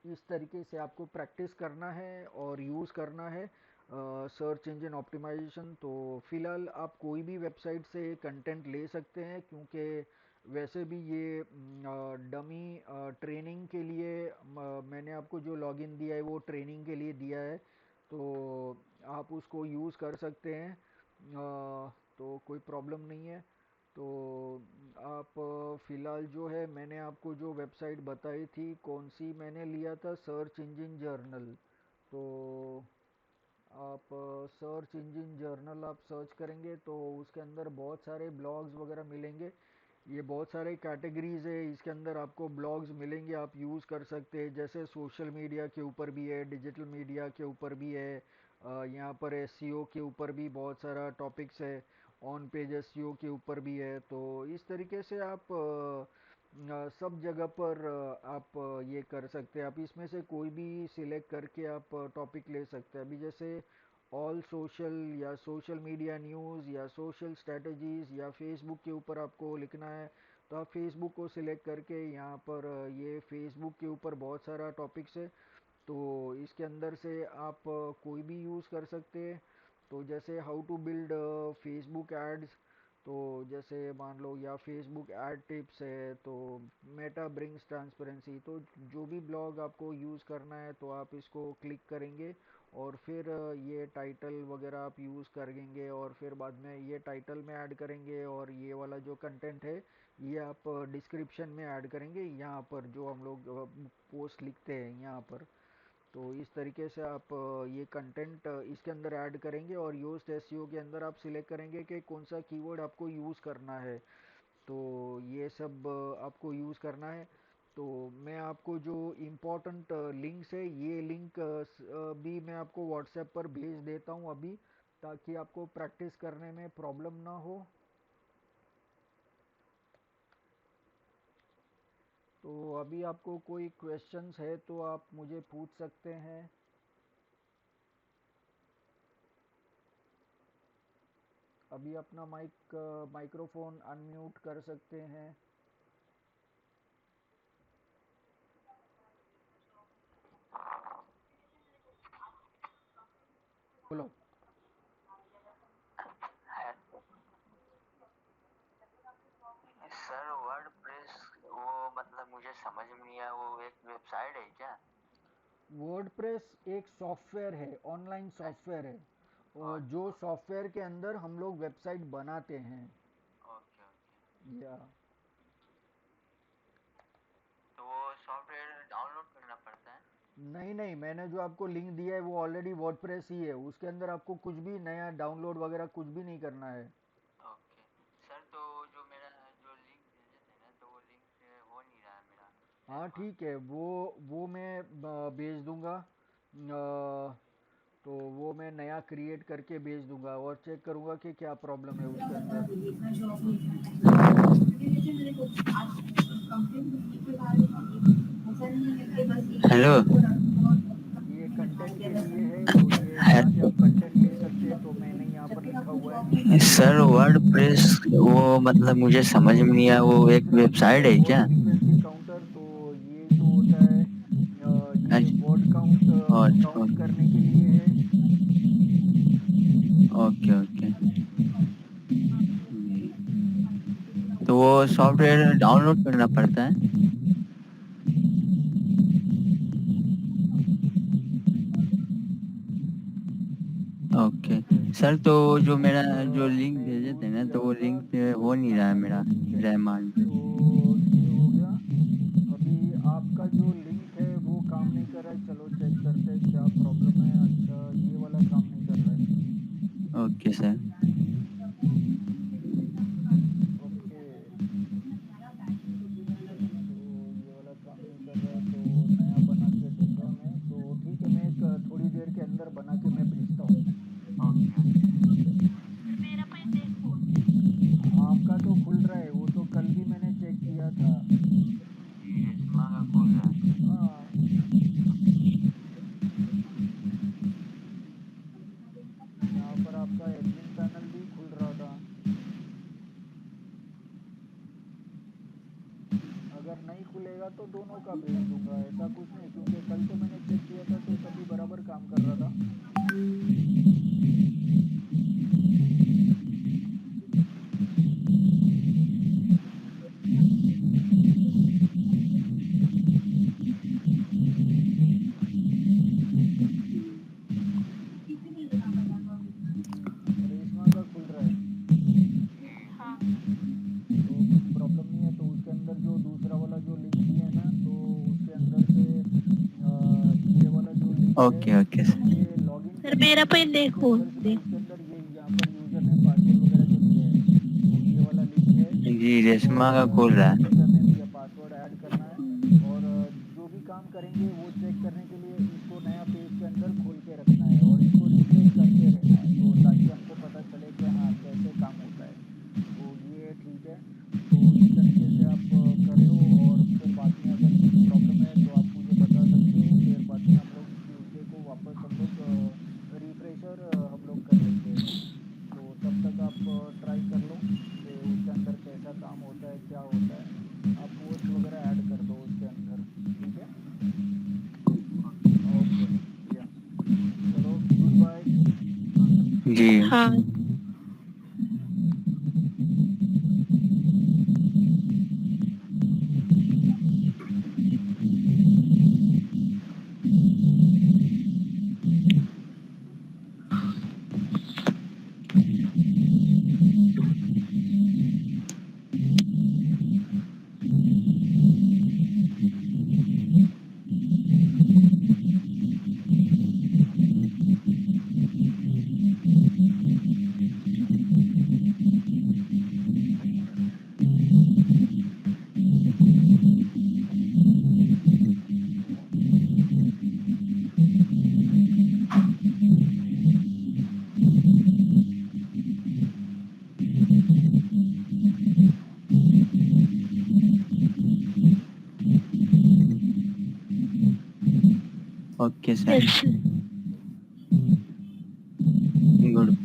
[SPEAKER 1] इस तरीके से आपको प्रैक्टिस करना है और यूज़ करना है सर्च इंजन ऑप्टिमाइजेशन। तो फिलहाल आप कोई भी वेबसाइट से कंटेंट ले सकते हैं, क्योंकि वैसे भी ये डमी ट्रेनिंग के लिए मैंने आपको जो लॉगिन दिया है वो ट्रेनिंग के लिए दिया है। तो आप उसको यूज़ कर सकते हैं, तो कोई प्रॉब्लम नहीं है। तो आप फ़िलहाल जो है मैंने आपको जो वेबसाइट बताई थी, कौन सी मैंने लिया था, सर्च इंजन जर्नल। तो आप सर्च इंजन जर्नल आप सर्च करेंगे तो उसके अंदर बहुत सारे ब्लॉग्स वगैरह मिलेंगे। ये बहुत सारे कैटेगरीज है, इसके अंदर आपको ब्लॉग्स मिलेंगे, आप यूज़ कर सकते हैं। जैसे सोशल मीडिया के ऊपर भी है, डिजिटल मीडिया के ऊपर भी है, यहाँ पर SEO के ऊपर भी बहुत सारा टॉपिक्स है, ऑन पेज SEO के ऊपर भी है। तो इस तरीके से आप सब जगह पर आप ये कर सकते हैं। आप इसमें से कोई भी सिलेक्ट करके आप टॉपिक ले सकते हैं। अभी जैसे ऑल सोशल या सोशल मीडिया न्यूज़ या सोशल स्ट्रेटजीज़ या फेसबुक के ऊपर आपको लिखना है, तो आप फेसबुक को सिलेक्ट करके यहाँ पर ये फेसबुक के ऊपर बहुत सारा टॉपिक्स है, तो इसके अंदर से आप कोई भी यूज़ कर सकते हैं। तो जैसे how to build Facebook ads, तो जैसे मान लो, या फेसबुक ऐड टिप्स है, तो मेटा ब्रिंग्स ट्रांसपेरेंसी। तो जो भी ब्लॉग आपको यूज़ करना है तो आप इसको क्लिक करेंगे और फिर ये टाइटल वगैरह आप यूज़ करेंगे और फिर बाद में ये टाइटल में ऐड करेंगे और ये वाला जो कंटेंट है ये आप डिस्क्रिप्शन में ऐड करेंगे, यहाँ पर जो हम लोग पोस्ट लिखते हैं यहाँ पर। तो इस तरीके से आप ये कंटेंट इसके अंदर ऐड करेंगे और योस्ट SEO के अंदर आप सिलेक्ट करेंगे कि कौन सा कीवर्ड आपको यूज़ करना है। तो ये सब आपको यूज़ करना है। तो मैं आपको जो इम्पोर्टेंट लिंक्स है, ये लिंक भी मैं आपको व्हाट्सएप पर भेज देता हूँ अभी, ताकि आपको प्रैक्टिस करने में प्रॉब्लम ना हो। तो अभी आपको कोई क्वेश्चंस है तो आप मुझे पूछ सकते हैं। अभी अपना माइक्रोफोन अनम्यूट कर सकते हैं। बोलो।
[SPEAKER 5] सर वर्डप्रेस वो मतलब मुझे समझ में नहीं आया, वो एक वेबसाइट है क्या?
[SPEAKER 1] वर्डप्रेस एक सॉफ्टवेयर है, ऑनलाइन सॉफ्टवेयर है, और जो सॉफ्टवेयर के अंदर हम लोग वेबसाइट बनाते हैं।
[SPEAKER 5] Okay okay.
[SPEAKER 1] या
[SPEAKER 5] तो वो सॉफ्टवेयर डाउनलोड करना पड़ता है?
[SPEAKER 1] नहीं नहीं, मैंने जो आपको लिंक दिया है वो ऑलरेडी वर्डप्रेस ही है, उसके अंदर आपको कुछ भी नया डाउनलोड वगैरह कुछ भी नहीं करना है।
[SPEAKER 5] ओके सर, तो जो मेरा जो लिंक भेजे थे ना, तो वो लिंक हो नहीं रहा है मेरा।
[SPEAKER 1] हाँ ठीक है, वो मैं भेज दूंगा। तो वो मैं नया क्रिएट करके भेज दूंगा और चेक करूंगा कि क्या प्रॉब्लम है उसके अंदर।
[SPEAKER 4] हेलो।
[SPEAKER 1] ये कंटेंट के लिए है, तो ये यहाँ से आप कंटेंट ले सकते हैं, तो मैंने यहाँ पर लिखा हुआ है।
[SPEAKER 4] सर वर्डप्रेस वो मतलब मुझे समझ में नहीं आया, वो एक वेबसाइट है क्या?
[SPEAKER 1] वर्ड फ्रीक्वेंसी काउंटर, तो ये जो होता है ये वर्ड काउंट
[SPEAKER 4] अच्छा,
[SPEAKER 1] काउंट करने के लिए है।
[SPEAKER 4] Okay okay. तो वो सॉफ्टवेयर डाउनलोड करना पड़ता है? ओके सर, तो जो मेरा जो लिंक
[SPEAKER 1] मैं
[SPEAKER 4] भेजे थे
[SPEAKER 1] यूज़
[SPEAKER 4] ना,
[SPEAKER 1] किया
[SPEAKER 4] तो वो
[SPEAKER 1] था,
[SPEAKER 4] लिंक
[SPEAKER 1] तो
[SPEAKER 4] हो नहीं रहा है मेरा
[SPEAKER 1] चलो ठीक है।
[SPEAKER 4] रहमान।
[SPEAKER 1] तो ये हो गया। अभी आपका जो लिंक है वो काम नहीं कर रहा है, चलो चेक करते हैं क्या प्रॉब्लम है। अच्छा, ये वाला काम नहीं कर रहा है।
[SPEAKER 4] Okay sir.
[SPEAKER 1] ओके, तो ये वाला काम नहीं कर रहा है, तो नया बना के दूंगा मैं। तो ठीक है, मैं एक थोड़ी देर के अंदर बना के मैं भेजता हूँ। ठीक है। आपका तो खुल रहा है, वो तो कल भी मैंने चेक किया था।
[SPEAKER 5] ये रेशमा का खोल रहा है।
[SPEAKER 1] हाँ, यहाँ पर आपका एडमिन पैनल भी खुल रहा था। अगर नहीं खुलेगा तो दोनों का भेज दूंगा, ऐसा कुछ नहीं, क्योंकि कल तो मैंने चेक किया था तो तभी बराबर काम कर रहा था। रेशमा का खुल रहा है, तो कुछ प्रॉब्लम नहीं है। तो उसके अंदर जो दूसरा वाला जो लिंक दिया है ना, तो उसके अंदर से ये वाला जो लिंक है,
[SPEAKER 4] ओके ओके सर।
[SPEAKER 1] ये लॉगिन
[SPEAKER 2] सर
[SPEAKER 1] करने
[SPEAKER 2] मेरा
[SPEAKER 1] के लिए
[SPEAKER 2] पे
[SPEAKER 1] है। इसके
[SPEAKER 2] देखो
[SPEAKER 1] अंदर से ना, इसके अंदर ये यहाँ पर यूज़र ने पासवर्ड वगैरह जो दिया है, तो ये वाला लिंक है।
[SPEAKER 4] जी, रेशमा
[SPEAKER 1] और
[SPEAKER 4] का खोल रहा है।
[SPEAKER 1] यूज़र नेम या पासवर्ड ऐड करना है, और जो भी काम करेंगे वो चेक करने के लिए इसको नया पेज के अंदर खोल के रखना है और इसको रिफ्रेश करते रहना है, तो ताकि हमको पता चले कि हाँ कैसे काम होता है। तो ये ठीक है। तो इस तरीके से आप कर लो, और फिर बाद में अगर कुछ प्रॉब्लम है तो आप मुझे बता सकते हो। फिर बाद में हम लोग ट्यूसडे को वापस हम लोग रिफ्रेशर हम लोग कर लेंगे। तो तब तक आप ट्राई कर लो कि उसके अंदर कैसा काम होता है, क्या होता है। आप पोस्ट वगैरह ऐड कर दो उसके अंदर। ठीक है। ओके। या चलो, गुड बाय।
[SPEAKER 4] जी।
[SPEAKER 2] हाँ।
[SPEAKER 4] Okay sir,
[SPEAKER 2] yes
[SPEAKER 4] good.